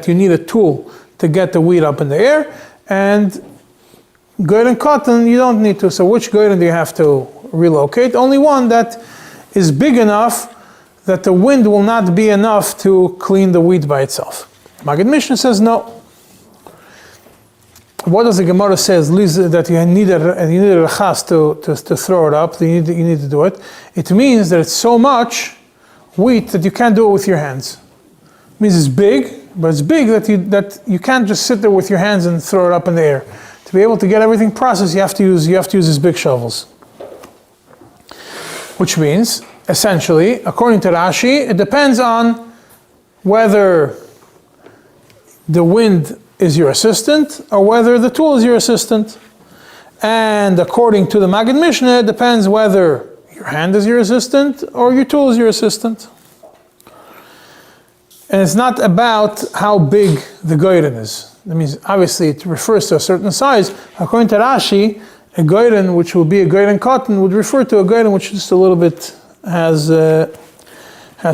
you need a tool to get the wheat up in the air, and goyden cotton, you don't need to. So which goyden do you have to relocate? Only one that is big enough that the wind will not be enough to clean the wheat by itself. Maggid Mishnah says no. What does the Gemara says? That you need a rachas to throw it up. You need to do it. It means that it's so much wheat that you can't do it with your hands. It means it's big, but it's big that you can't just sit there with your hands and throw it up in the air. To be able to get everything processed, you have to use these big shovels. Which means, essentially, according to Rashi, it depends on whether the wind is your assistant or whether the tool is your assistant. And according to the Maggid Mishnah, it depends whether your hand is your assistant or your tool is your assistant. And it's not about how big the goyden is. That means, obviously, it refers to a certain size. According to Rashi, a goyden, which will be a goyden cotton, would refer to a goyden which just a little bit has to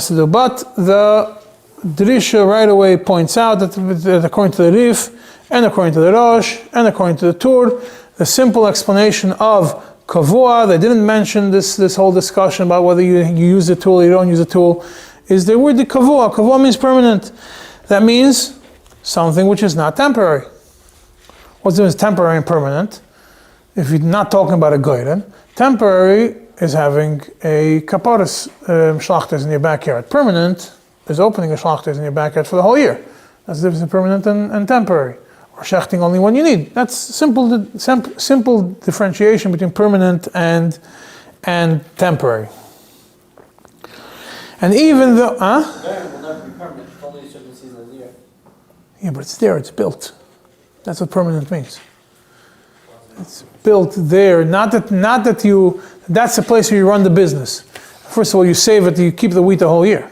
do. But the Drisha right away points out that according to the Rif, and according to the Rosh, and according to the Tur, the simple explanation of kavua, they didn't mention this whole discussion about whether you use a tool or you don't use a tool, is the word kavua. Kavua means permanent. That means something which is not temporary. What's the difference temporary and permanent? If you're not talking about a goyden, temporary is having a kaparis shlachters in your backyard. Permanent is opening a shlachters in your backyard for the whole year. That's the difference between permanent and temporary. Or shechting only when you need. That's simple differentiation between permanent and temporary. And even though, Goyden will never be permanent. It's only a certain season of the year. Yeah, but it's there, it's built. That's what permanent means. It's built there, not that you, that's the place where you run the business. First of all, you save it, you keep the wheat the whole year.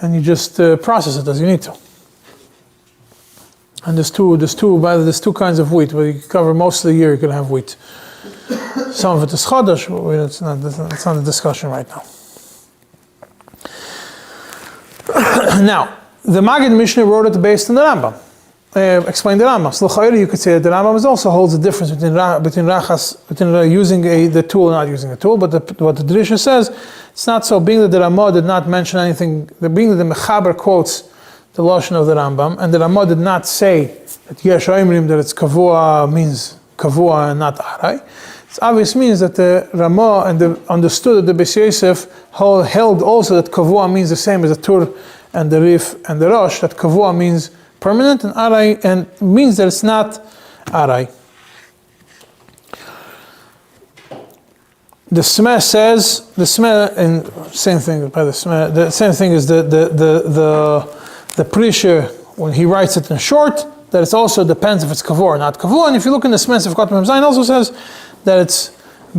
And you just process it as you need to. And there's two kinds of wheat, where you cover most of the year you can have wheat. Some of it is chadash, but it's not a discussion right now. Now, the Maggid Mishnah wrote it based on the Rambam. Explained the Rambam. So you could say that the Rambam also holds the difference between using the tool and not using a tool. But what the Drisha says, it's not so. Being that the Ramah did not mention anything, being that the Mechaber quotes the lashon of the Rambam, and the Ramah did not say that Yesh Oimrim that it's kavua means kavua and not aray. It obviously means that the Ramah understood that the Beis Yosef held also that kavua means the same as the Tur and the Rif and the Rosh, that kavua means permanent and aray, and means that it's not aray. The Smeh says, and same thing by the Smeh, the same thing is the Prisha, when he writes it in short, that it also depends if it's kavua or not kavua. And if you look in the Smeh of Kotman Zayin, also says that it's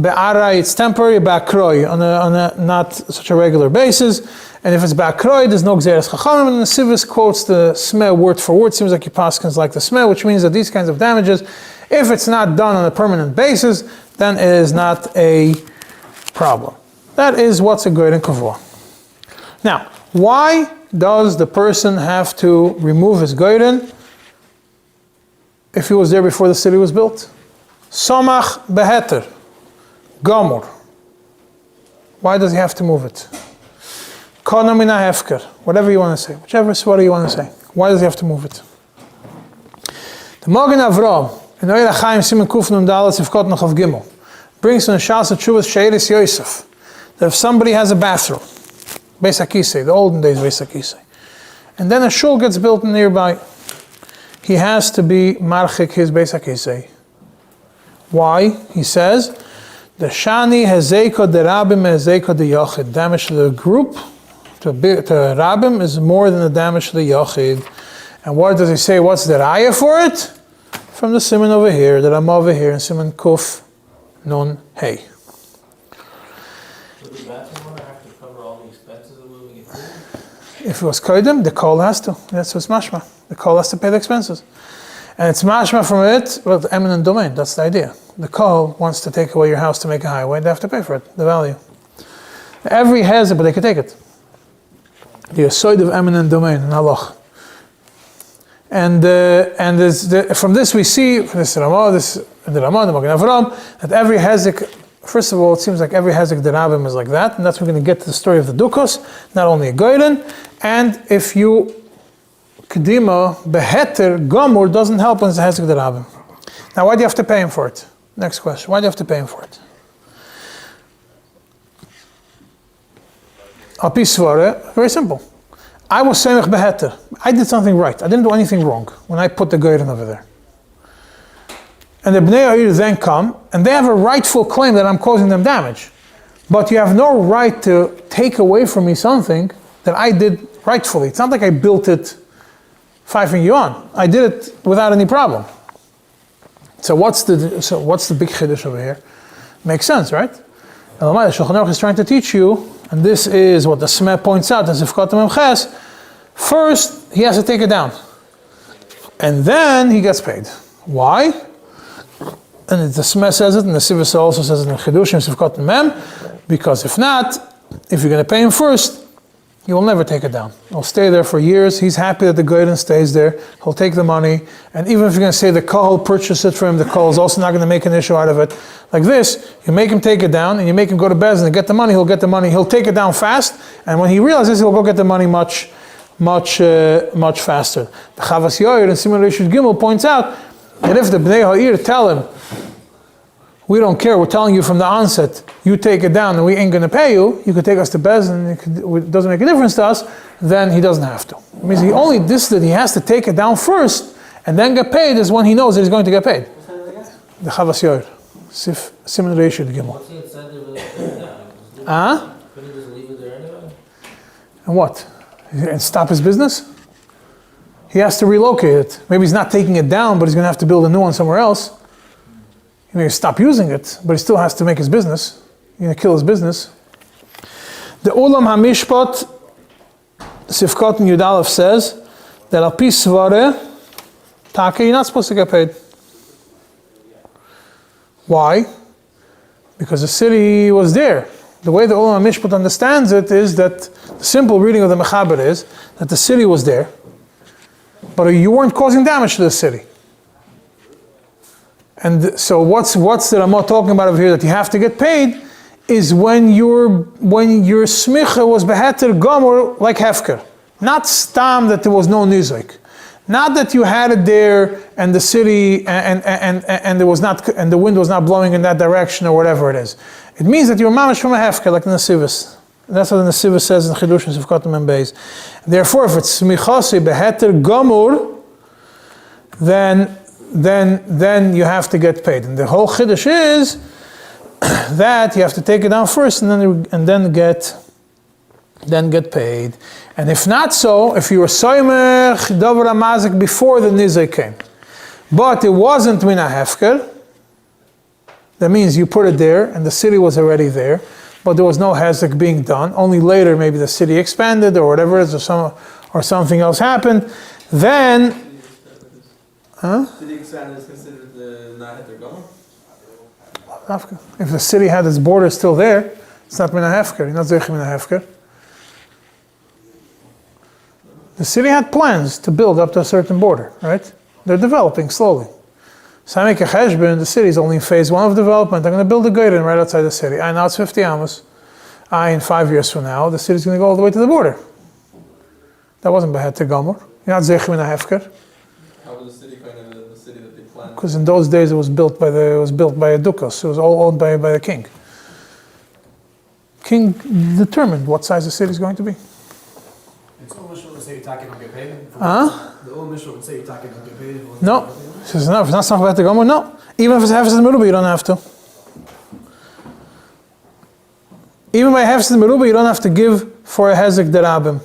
be'aray, it's temporary, be'akroi, on a not such a regular basis. And if it's be'akroi, there's no gzeres chachamim. And the Sivis quotes the Smeh word for word. Seems like he paskins like the Smeh, which means that these kinds of damages, if it's not done on a permanent basis, then it is not a problem. That is what's a goyden kavua. Now, why does the person have to remove his goyden if he was there before the city was built? Somach beheter, gamur. Why does he have to move it? Kana mina hefker, whatever you want to say, whichever swara you want to say. Why does he have to move it? The Magen Avraham in Oyer HaChaim Siman Kuf Nun Dalet Sifkot Nachav Gimel brings from the Shas Tshuvas Sheiris Yosef that if somebody has a bathroom, Beis HaKisei, the olden days Beis HaKisei, and then a shul gets built nearby, he has to be marchik his Beis HaKisei. Why? He says, the shani hezeka de rabim hezeka de yachid. Damage to the group, to rabim, is more than the damage to the yachid. And what does he say? What's the raya for it? From the Siman over here, the Ramah over here, and Siman Kuf Nun Hey. Would the bathroom owner have to cover all the expenses of moving it through? If it was kodim, the kol has to. That's what's mashma. The kol has to pay the expenses. And it's mashma from it, well, the eminent domain, that's the idea. The kol wants to take away your house to make a highway, they have to pay for it, the value. Every has it, but they can take it. The aside of eminent domain in halach. And from this we see, from this Ramah, the Ramah, the Magen Avraham, that every hezek, first of all, it seems like every hezek derabim is like that, and that's we're going to get to the story of the Dukos, not only a goyden, and if you kedima beheter gomur doesn't help when it's a hezek derabim. Now, why do you have to pay him for it? Next question. Why do you have to pay him for it? Al pi svara, very simple. I was semich beheter. I did something right. I didn't do anything wrong when I put the goyden over there. And the Bnei Ha'ir then come, and they have a rightful claim that I'm causing them damage. But you have no right to take away from me something that I did rightfully. It's not like I built it fifing you on. I did it without any problem. So what's the big chiddush over here? Makes sense, right? And the Shulchan Aruch is trying to teach you, and this is what the Smeh points out as if Kotam Ches. First, he has to take it down, and then he gets paid. Why? And the Smeh says it, and the Sivis also says it in Chidushim Sivkot Mem, because if not, if you're going to pay him first, he will never take it down. He'll stay there for years. He's happy that the goyden stays there. He'll take the money, and even if you're going to say the kohen purchased it for him, the kohen is also not going to make an issue out of it. Like this, you make him take it down, and you make him go to Bezdin and get the money. He'll get the money. He'll take it down fast, and when he realizes, he'll go get the money much faster. The Chavas Yoyer and Siman Rishud Gimel points out that if the Bnei Ha'ir tell him, we don't care, we're telling you from the onset, you take it down and we ain't going to pay you, you could take us to Bezdin, it doesn't make a difference to us, then he doesn't have to. It means that he has to take it down first and then get paid is when he knows that he's going to get paid. The Chavas Yoyer, Siman Rishud Gimel. What's the incentive of it down? Couldn't he just leave it there anyway? And what? And stop his business? He has to relocate it. Maybe he's not taking it down, but he's going to have to build a new one somewhere else. He may stop using it, but he still has to make his business. He's going to kill his business. The Ulam HaMishpat, Sifkot and Yudalef says that al pi svare, Taka, you're not supposed to get paid. Why? Because the city was there. The way the Ulam HaMishpat understands it is that the simple reading of the Mechaber is that the city was there, but you weren't causing damage to the city. And so what's the Ramah talking about over here that you have to get paid is when your smicha was beheter gomer like hefker, not stam that there was no nizik, not that you had it there and the city and there was not and the wind was not blowing in that direction or whatever it is. It means that you're mamish from a hefker like in the Sivis. That's what the Sivis says in Chidushim of Kotam and Beis. Therefore, if it's smichasi beheter gomer, then you have to get paid. And the whole chiddush is that you have to take it down first and then get paid. And if not so, if you were soymech davar amazik before the nizay came, but it wasn't mina hefker, that means you put it there and the city was already there, but there was no hezek being done. Only later maybe the city expanded or whatever it is, or something else happened. Then. City expanded is considered the not heter gomer? If the city had its border still there, it's not mina hefker. You're not zeich mina hefker. The city had plans to build up to a certain border, right? They're developing slowly. So I make a cheshbon, the city is only in phase 1 of development. They're going to build a goyden right outside the city. Now it's 50 amos. In 5 years from now, the city's going to go all the way to the border. That wasn't beheter gomer. You're not zeich mina hefker. Because in those days it was built by a dukas. It was all owned by the king. King determined what size the city is going to be. It's almost what they say talking don't get paid? Huh? The old Mishnah would say you talking don't get paid. No. He says, no, if it's not Samach V'Eter Gomer, no. Even if it's Hefsed Merubah, you don't have to. Even by Hefsed Merubah, you don't have to give for a Hezek Derabim.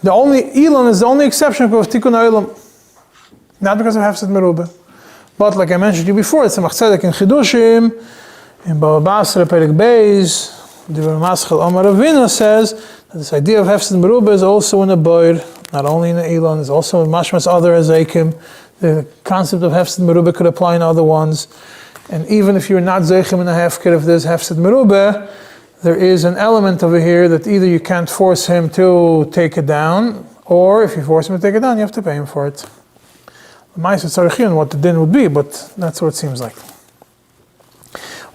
The only, Elon is the only exception of Tikkun Olam. Not because of Hefsed Merubah. But like I mentioned to you before, it's a Machzedek in Chidushim, in Baba Basra, Perek Beis, the Maschel Omar Ravina says that this idea of Hefsed Merubah is also in the Boir, not only in the Elon, it's also in Mashmas other Ezekim. The concept of Hefsed Merubah could apply in other ones. And even if you're not Zeichim in a Hefker, if there's Hefsed Merubah, there is an element over here that either you can't force him to take it down, or if you force him to take it down, you have to pay him for it. Ma'aseh Tzarichin, what the din would be, but that's what it seems like.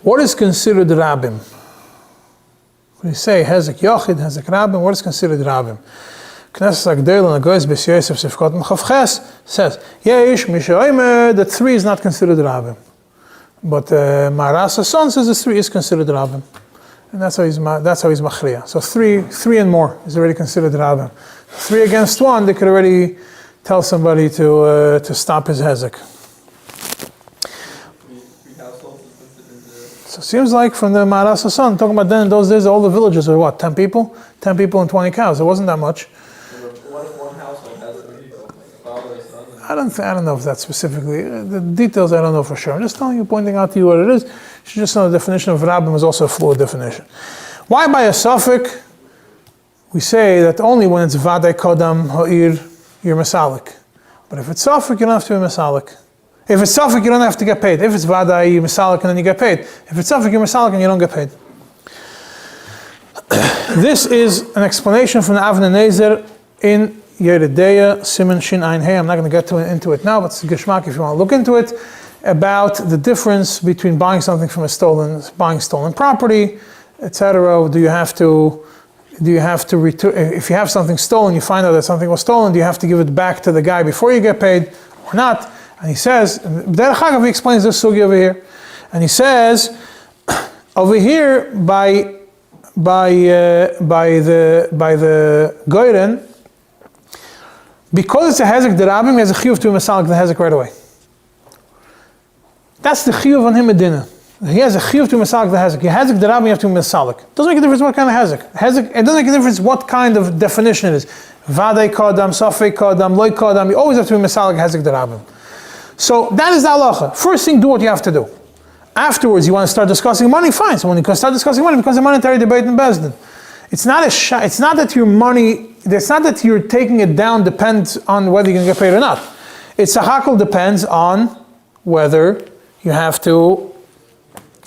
What is considered Rabbim? When you say Hezek Yochid, Hezek Rabbim, what is considered Rabbim? Knesset Agdel and Agoyes Bes Yosef Sifkot Mechavches says, Yesh Mishoimer, that 3 is not considered Rabbim. But Marasa's son says that 3 is considered Rabbim. And that's how he's Machriya. So 3 and more is already considered Rabbim. 3 against 1, they could already tell somebody to stop his hezek. So it seems like from the Maras son, talking about then in those days, all the villages were what, 10 people? 10 people and 20 cows. It wasn't that much. What if one household has 3 people? Father, son, I don't know if that's specifically, the details I don't know for sure. I'm just telling you, pointing out to you what it is. You should just know the definition of Rabbim is also a fluid definition. Why by a suffix? We say that only when it's Vadai Kodam Ha'ir, you're Masalik. But if it's Safik, you don't have to be Masalik. If it's Safik, you don't have to get paid. If it's Vadai, you're Masalik and then you get paid. If it's Safik, you're Masalik and you don't get paid. This is an explanation from the Avnei Nezer in Yeredeya, Siman Shin Ein Hey. I'm not going to get into it now, but it's Geshmak if you want to look into it, about the difference between buying something from buying stolen property, etc. Do you have to return, if you have something stolen, you find out that something was stolen, do you have to give it back to the guy before you get paid or not? And he says, Derech Hagav, he explains this sugi over here. And he says, over here, by the Goyren, because it's a Hezek Derabim, he has a chiyuv to be Masalik the Hezek right away. That's the chiyuv on him Medina. He has a chiyuv to Masalik the Hezek. Hezek Derabim, you have to be Masalik. Doesn't make a difference what kind of Hezek. It doesn't make a difference what kind of definition it is. Vadei Kodam, Safei Kodam, Loi Kodam, you always have to be Masalik Hezek Derabim. So that is the halacha. First thing, do what you have to do. Afterwards, you want to start discussing money, fine. So when you start discussing money, it becomes a monetary debate in Bezdin. It's not that your money, it's not that you're taking it down depends on whether you're going to get paid or not. It's a hakol depends on whether you have to,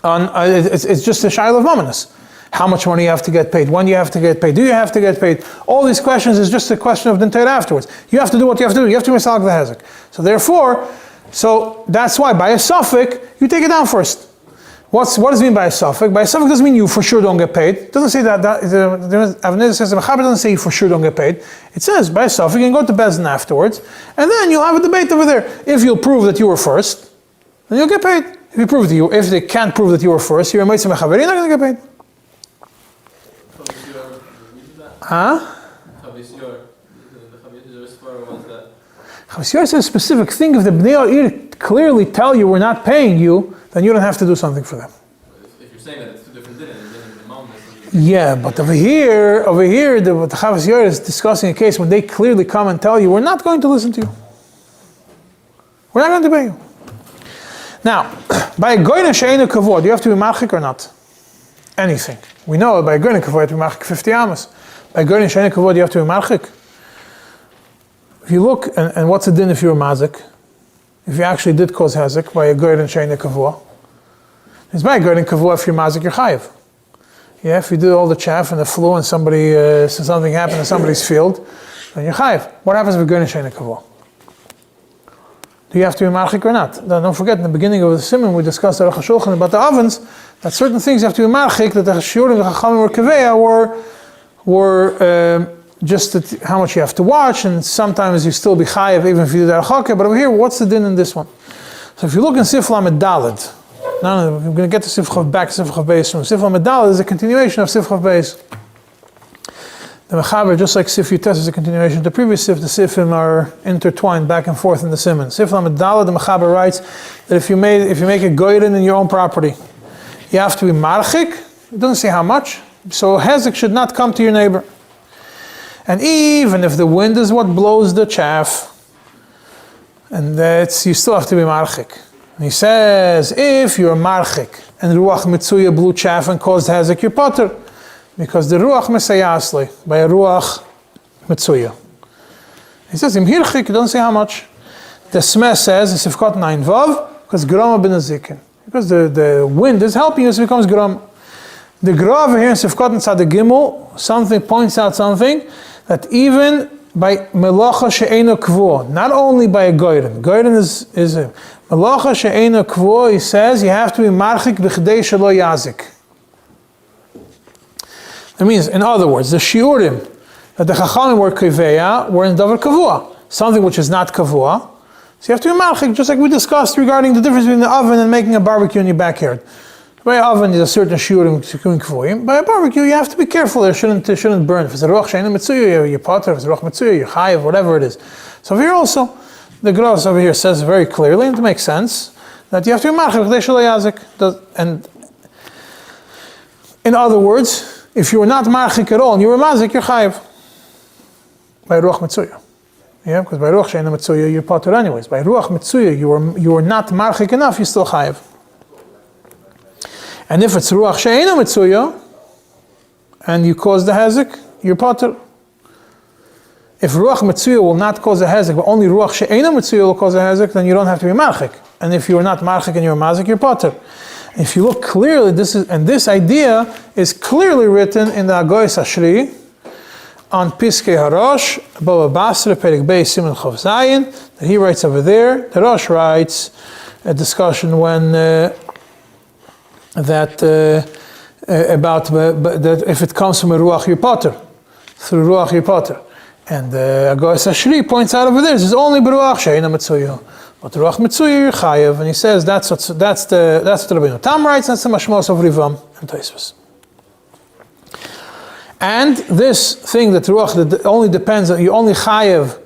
it's just a shayla of mamonos. How much money you have to get paid, when you have to get paid, do you have to get paid? All these questions is just a question of the Torah afterwards. You have to do what you have to do. You have to misalik the hezek. So therefore, that's why by a suffix, you take it down first. What does it mean by a suffix? By a suffix doesn't mean you for sure don't get paid. It doesn't say that. Avnei says the Mechaber doesn't say you for sure don't get paid. It says by a suffix you can go to Bezdin afterwards, and then you'll have a debate over there. If you'll prove that you were first, then you'll get paid. If they can't prove that you were first, you're a Meitzah Mechaber, you're not going to get paid. Huh? Chavis says a specific thing. If the Bnei Ar clearly tell you we're not paying you, then you don't have to do something for them. If you're saying that it's 2 different dinners, then the mom is... Yeah, but over here, the Chavis Yor is discussing a case when they clearly come and tell you we're not going to listen to you. We're not going to pay you. Now, by a goyna she'einu kavod, do you have to be marchik or not? Anything. We know by a goyna kavod you have to be marchik 50 amas. By a goyna she'einu kavod you have to be marchik. If you look, and what's the din if you were mazik? If you actually did cause hezek by a goyna she'einu kavod. It's by a goyna kavod if you're mazik, you're chayiv. Yeah, if you do all the chaff and the flu and something happened in somebody's field, then you're chayiv. What happens with goyna she'einu kavod? Do you have to be marchik or not? Now, don't forget, in the beginning of the Siman, we discussed the Shulchan about the ovens, that certain things you have to be marchik, that the shiurim, the chachamim, or keveya were just how much you have to watch, and sometimes you still be chayiv even if you do that chakeh. But over here, what's the din in this one? So if you look in Sif Lamed Daled, now we're going to get to Sif Chav back to Sif Chav Beis. Sif Lamed Daled is a continuation of Sif Chav Beis. The Mechaber, just like Sif Yutes is a continuation of the previous Sif, the Sifim are intertwined back and forth in the Siman. Sif Lamed Daled, the Mechaber writes that if you make a goyden in your own property, you have to be marchik. It doesn't say how much. So hezek should not come to your neighbor. And even if the wind is what blows the chaff, and you still have to be marchik. And he says, if you're marchik and ruach mitzuya blew chaff and caused hezek, you're potter. Because the ruach mesayasli, by a ruach mitzuya. He says, im hirchik, it doesn't say how much. The Smeh says, in Sifkot 9 Vav, because grama bin azikin. Because the wind is helping us, it becomes gram. The gra over here in Sifkot and Tzad Gimel, something points out something, that even by melacha she'ena kvuah, not only by a goyren is a melacha she'ena kvuah, he says, you have to be marchik b'chdei shelo yazik. That means, in other words, the shiurim that the chachamim were kiveya were in davar kavua, something which is not kavua. So you have to be marchik, just like we discussed regarding the difference between the oven and making a barbecue in your backyard. By an oven, there's a certain shiurim kavuyim. By a barbecue, you have to be careful. It shouldn't burn. If it's a ruach she'ena mitzuya, you're potter. If it's a ruach mitzuya, you're chayiv, whatever it is. So over here also, the Gros over here says very clearly, and it makes sense, that you have to be marchik b'chdei shelo yazik. And in other words, if you were not marchik at all and you were mazik, you're chayiv. By ruach mitzuya. Yeah, because by ruach she'ena mitzuya, you're potter anyways. By ruach mitzuya, you were not marchik enough, you're still chayiv. And if it's ruach she'ena mitzuya, and you cause the hezek, you're potter. If ruach mitzuya will not cause a hezek, but only ruach she'ena mitzuya will cause a hezek, then you don't have to be marchik. And if you are not marchik and you're mazik, you're potter. If you look clearly, this idea is clearly written in the Agoyes Ashri on Piskei Harosh, Baba Basra, Perek Beis, Siman Chav Zayin, that he writes over there. The Rosh writes a discussion when about that if it comes from a ruach you're potter, through ruach you're potter. And Agoyes Ashri points out over there, this is only b'ruach she'ena mitzuya. But ruach mitzuya you're chayev, and he says that's what Rabbeinu Tam writes. That's the mashmos of Rivam and Tosfos. And this thing that ruach that only depends on you only chayev.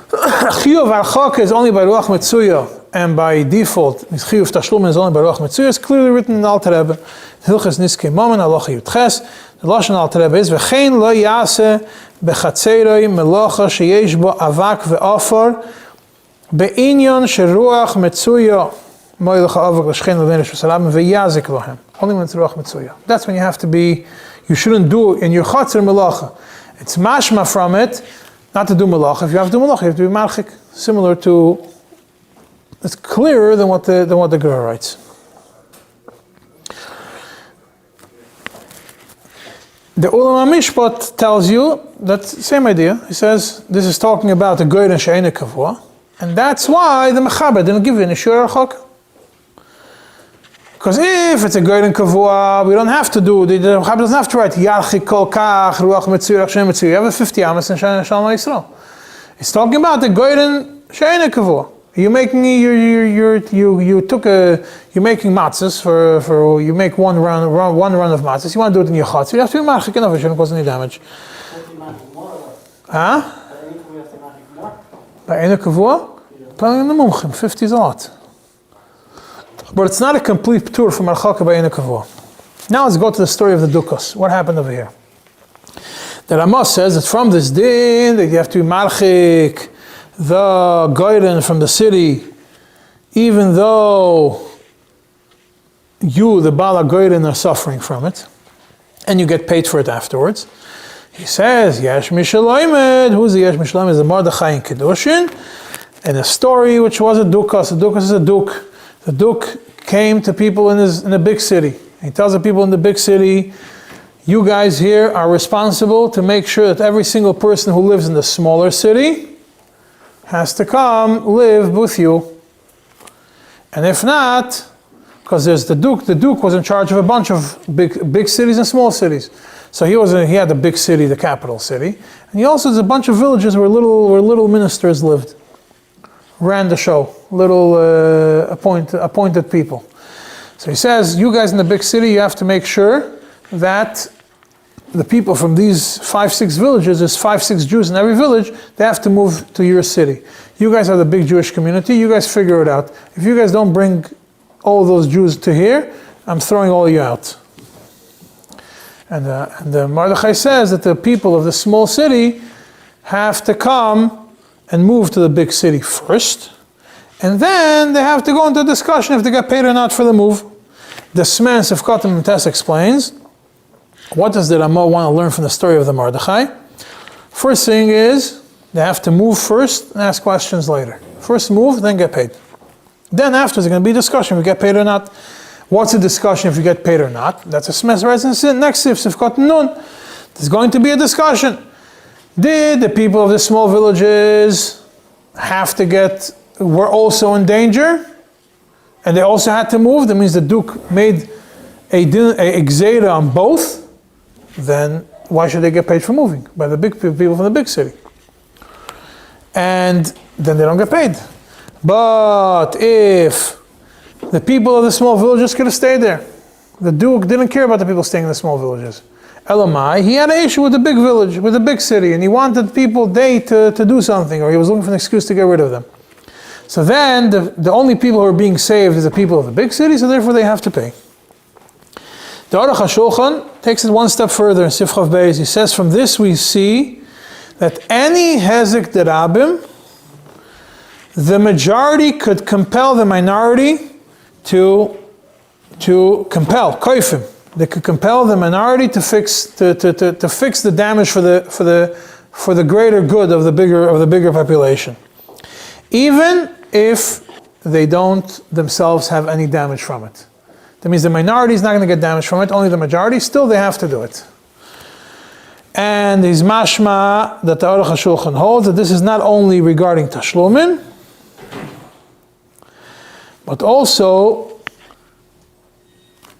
Chiyuv archak is only by ruach mitzuya, and by default chiyuv tashlum is only by ruach mitzuya. It's clearly written in the Alter Rebbe. Hilchos Niskei Momen Halacha Yudches. The lashon Alter Rebbe is v'chein lo yaseh bechatzeiroi melacha sheyesh bo avak ve'afar. Be'inyon sheruach mitzuya moilcha avak l'shchein l'bein Yerushalayim ve'yazik lohem. Only when it's ruach mitzuya. That's when you have to be. You shouldn't do in your chatzir melacha. It's mashma from it not to do melacha. If you have to do melacha, you have to be marchik. Similar to. It's clearer than what the Gra writes. The Ulam HaMishpat tells you that same idea. He says this is talking about the goyden she'ena kavua. And that's why the Mechaber didn't give you an Ishur Archak. Because if it's a goyden kavua, we don't have to do, the Mechaber doesn't have to write Yarchik kol kach, ruach mitzuya, she'en mitzuya. You have a 50 amas in Shalom Yisrael. It's talking about the goyden she'ena kavua. You're making you're making matzahs for you make one run of matzahs. You want to do it in your chatz. You have to be marchik enough. It shouldn't cause any damage. Huh? By ena kavua? Probably in the mumchim. 50 is a lot. But it's not a complete tour from archaka by ena kavua. Now let's go to the story of the dukas. What happened over here? The Ramah says that from this din that you have to be marchik the goyden from the city, even though you, the Bala goyden, are suffering from it, and you get paid for it afterwards. He says, Yesh Mishaloimed. Who's the Yesh Mishaloimed? Is the Mordechai in Kedushin, and a story which was a dukas. A dukas is a duk. The duk came to people in a big city. He tells the people in the big city, you guys here are responsible to make sure that every single person who lives in the smaller city has to come live with you. And if not, because there's the Duke was in charge of a bunch of big cities and small cities. So he had the big city, the capital city. And he also has a bunch of villages where little ministers lived. Ran the show, little appointed people. So he says, you guys in the big city, you have to make sure that the people from these 5-6 villages, there's 5-6 Jews in every village, they have to move to your city. You guys are the big Jewish community, you guys figure it out. If you guys don't bring all those Jews to here, I'm throwing all you out. And Mordechai says that the people of the small city have to come and move to the big city first, and then they have to go into a discussion if they get paid or not for the move. The סימן Sifkatim and Tess explains, what does the Rama want to learn from the story of the Mordechai? First thing is, they have to move first and ask questions later. First move, then get paid. Then after, there's going to be a discussion if you get paid or not. What's the discussion if you get paid or not? That's a סימן right in next Sifkat Nun. There's going to be a discussion. Did the people of the small villages were also in danger? And they also had to move? That means the Duke made a gzeira on both? Then why should they get paid for moving? By the big people from the big city. And then they don't get paid. But if the people of the small villages could have stayed there, the Duke didn't care about the people staying in the small villages. Elamai, he had an issue with the big village, with the big city, and he wanted people to do something, or he was looking for an excuse to get rid of them. So then the only people who are being saved is the people of the big city, so therefore they have to pay. The Aruch HaShulchan takes it one step further in Sifchav Beis. He says, from this we see that any hezek derabim, the majority could compel the minority to compel koifim. They could compel the minority to fix the damage for the greater good of the bigger population, even if they don't themselves have any damage from it. That means the minority is not going to get damage from it, only the majority, still they have to do it. And his mashma that the Aruch HaShulchan holds that this is not only regarding tashlumin, but also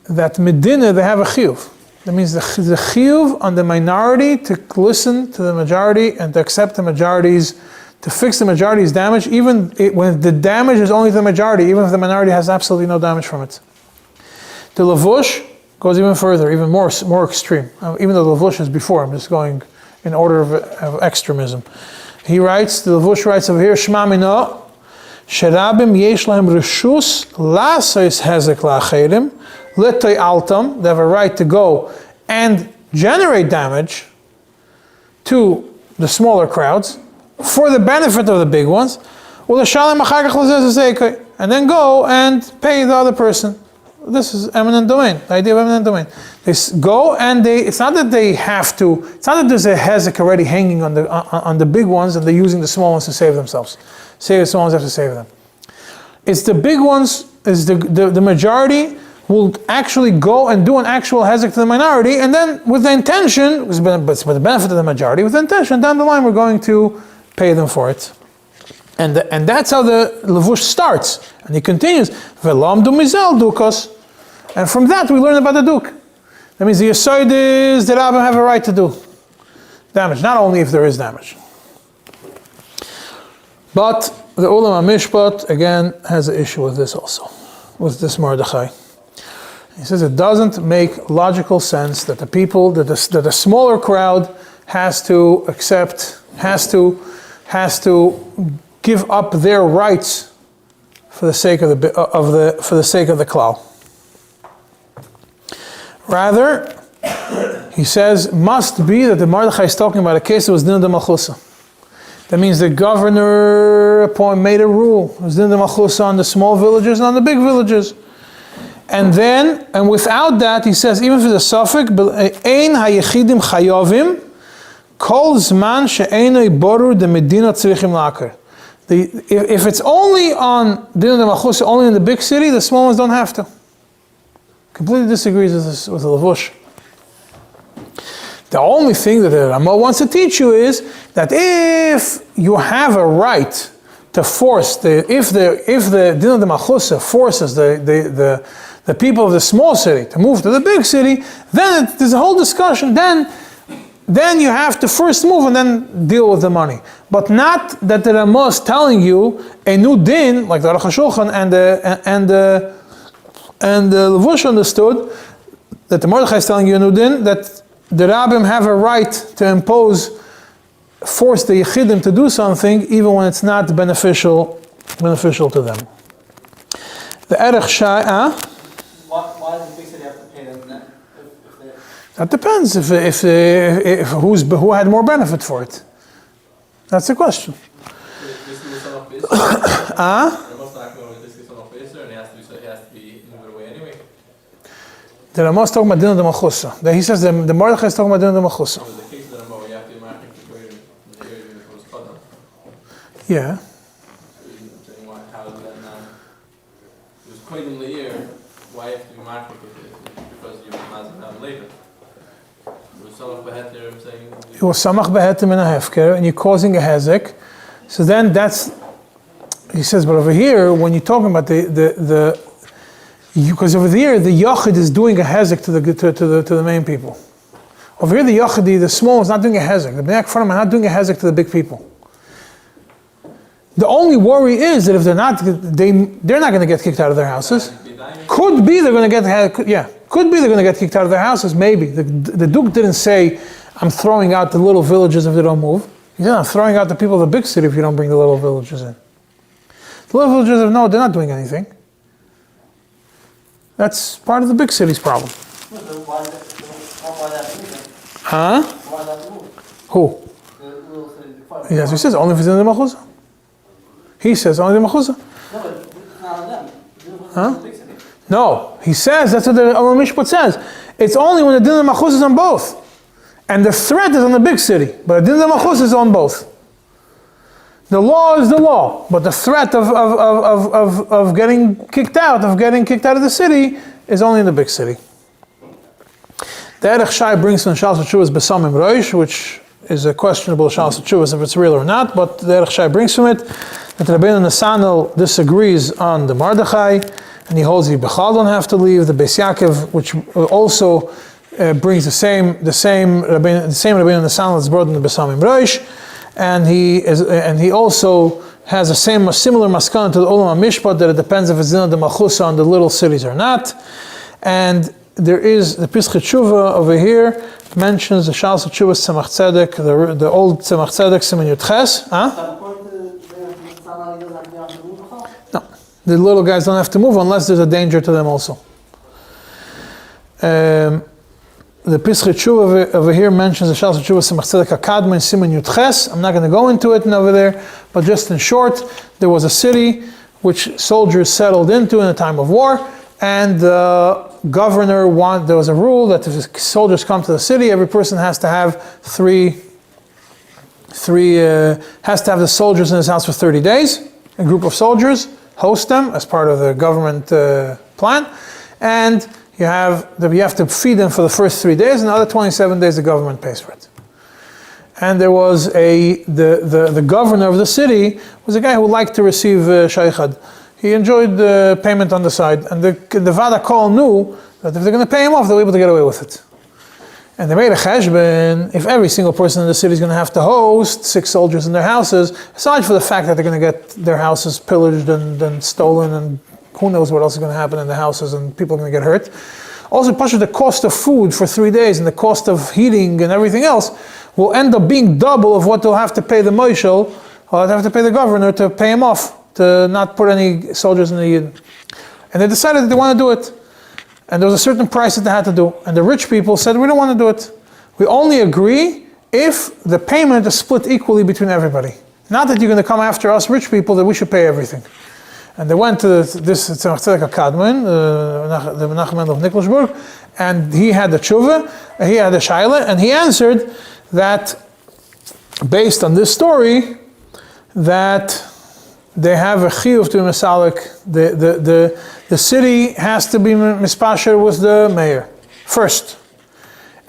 that medina they have a chiyuv. That means the chiyuv on the minority to listen to the majority and to accept the majority's, to fix the majority's damage, even when the damage is only to the majority, even if the minority has absolutely no damage from it. The Lavush goes even further, even more extreme. Even though the Lavush is before, I'm just going in order of extremism. He writes, the Lavush writes over here, Shema Mina, Sherabim yesh lahem reshus la'asais hezek la'acherim, letay altam, they have a right to go and generate damage to the smaller crowds for the benefit of the big ones, and then go and pay the other person. This is eminent domain, the idea of eminent domain. They go and it's not that they have to, it's not that there's a hezek already hanging on the big ones and they're using the small ones to save themselves. The small ones have to save them. It's the big ones, is the majority will actually go and do an actual hezek to the minority, and then with the intention, but with the benefit of the majority, with the intention, down the line we're going to pay them for it. And that's how the Levush starts. And he continues, Ve'lam du mizel dukas. And from that we learn about the Duk. That means the Yesod is the Rabbim have a right to do damage, not only if there is damage. But the Ulam HaMishpat, again, has an issue with this also, with this Mordechai. He says it doesn't make logical sense that that a smaller crowd has to give up their rights for the sake of the klal. Rather, he says, must be that the Mordechai is talking about a case that was din de malchusa. That means the governor made a rule. It was din de malchusa on the small villages and on the big villages. And without that, he says, even for the suffix, ein hayechidim chayovim, kol zman she'enoi borur de medina tzrichim la'akar. If it's only on din de malchusa, only in the big city, the small ones don't have to. Completely disagrees with the Lavush. The only thing that the Rama wants to teach you is that if you have a right to force if the din de malchusa forces the people of the small city to move to the big city, then there's a whole discussion. Then you have to first move and then deal with the money. But not that the Rama is telling you a new din, like the Aruch HaShulchan and the Levush understood, that the Mordechai is telling you a new din, that the Rabbim have a right to force the Yechidim to do something even when it's not beneficial to them. The Erech Shai, Why does the big city have to pay them that? that depends who had more benefit for it. That's the question. This is son of Israel. There must not go with this is son of Israel, and he has to be moved away anyway. The Rama is talking about Din of the Machusa. He says the Mordechai is talking about Din of the Machusa. So the case of the Rama, you have to be married to the area that was cut down. Yeah. How is that now? It was quite in the year. Why have to be married because you were mazing down later? There was some of the head there saying. You were samach behetim in a hefker, and you're causing a hezek. So then he says, but over here, when you're talking about because over there the yachid is doing a hezek to the main people. Over here the yachid, the small one's not doing a hezek. The bnei kfarim are not doing a hezek to the big people. The only worry is that if they're not going to get kicked out of their houses. Could be they're going to get kicked out of their houses. Maybe the Duke didn't say, "I'm throwing out the little villages if they don't move." He said, "I'm throwing out the people of the big city if you don't bring the little villages in." The little villages, they're not doing anything. That's part of the big city's problem. Why that Huh? Why that move? Who? The little city, the Yes, he says only if it's in the Machusa. He says only the Machusa. No, but it's not on them. Huh? The big city. No, he says, that's what the Mishpat says. It's only when the Din of the Machus is on both. And the threat is on the big city, but the Din of the Machus is on both. The law is the law, but the threat of getting kicked out of the city is only in the big city. The Erech Shai brings from Shalas Tshuvas Besamim Roish, which is a questionable Shalas Tshuvas if it's real or not, but the Erech Shai brings from it that Rabbeinu Nesanel disagrees on the Mordechai, and he holds the Bechal don't have to leave. The Beis Yaakov, which also brings the same Rabbeinu Nesanel that's brought in the Besamim Roish, and he also has a similar maskana to the Olam HaMishpat that it depends if it's in the Machusa on the little cities or not. And there is the Pischei Tshuva over here mentions the Shalas Tshuvas Tzemach Tzedek, the old Tzemach Tzedek Siman Yud Ches. No, the little guys don't have to move unless there's a danger to them also. The Pischei Tshuva over here mentions the Shalas Tshuvas Tzemach Tzedek Akadma in Siman Yud Ches. I'm not going to go into it over there, but just in short, there was a city which soldiers settled into in a time of war, and the governor there was a rule that if soldiers come to the city, every person has to have has to have the soldiers in his house for 30 days. A group of soldiers host them as part of the government plan, and you have to feed them for the first 3 days, and the other 27 days the government pays for it. And there was the governor of the city was a guy who liked to receive shaychad. He enjoyed the payment on the side, and the Vada Kol knew that if they're going to pay him off, they'll be able to get away with it. And they made a cheshbon, if every single person in the city is going to have to host 6 soldiers in their houses, aside from the fact that they're going to get their houses pillaged and stolen, and who knows what else is going to happen in the houses, and people are going to get hurt. Also, the cost of food for 3 days and the cost of heating and everything else will end up being double of what they'll have to pay the Moshel, or they'll have to pay the governor to pay him off, to not put any soldiers in the Yid. And they decided that they want to do it. And there was a certain price that they had to do. And the rich people said, we don't want to do it. We only agree if the payment is split equally between everybody. Not that you're going to come after us rich people, that we should pay everything. And they went to this Tzemach Tzedek Akadman, the Menachem Mendel of Niklasburg, and he had the tshuva, he had the shaila, and he answered that based on this story, that they have a chiyuv to misalik. The city has to be mispasher with the mayor first,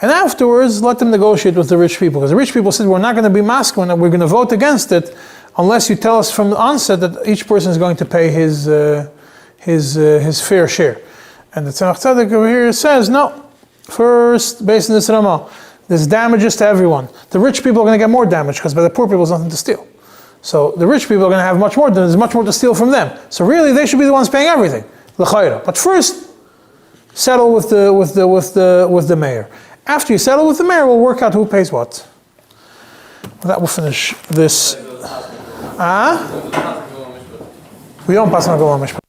and afterwards let them negotiate with the rich people. Because the rich people said, we're not going to be masculine, and we're going to vote against it unless you tell us from the onset that each person is going to pay his fair share. And the Tzemach Tzedek over here says, no, first, based on this Ramah, there's damages to everyone. The rich people are going to get more damage because by the poor people there's nothing to steal. So the rich people are going to have much more, there's much more to steal from them. So really they should be the ones paying everything. L'chayra. But first, settle with the mayor. After you settle with the mayor, we'll work out who pays what. That will finish this. We don't pass on a Golan Mishpat.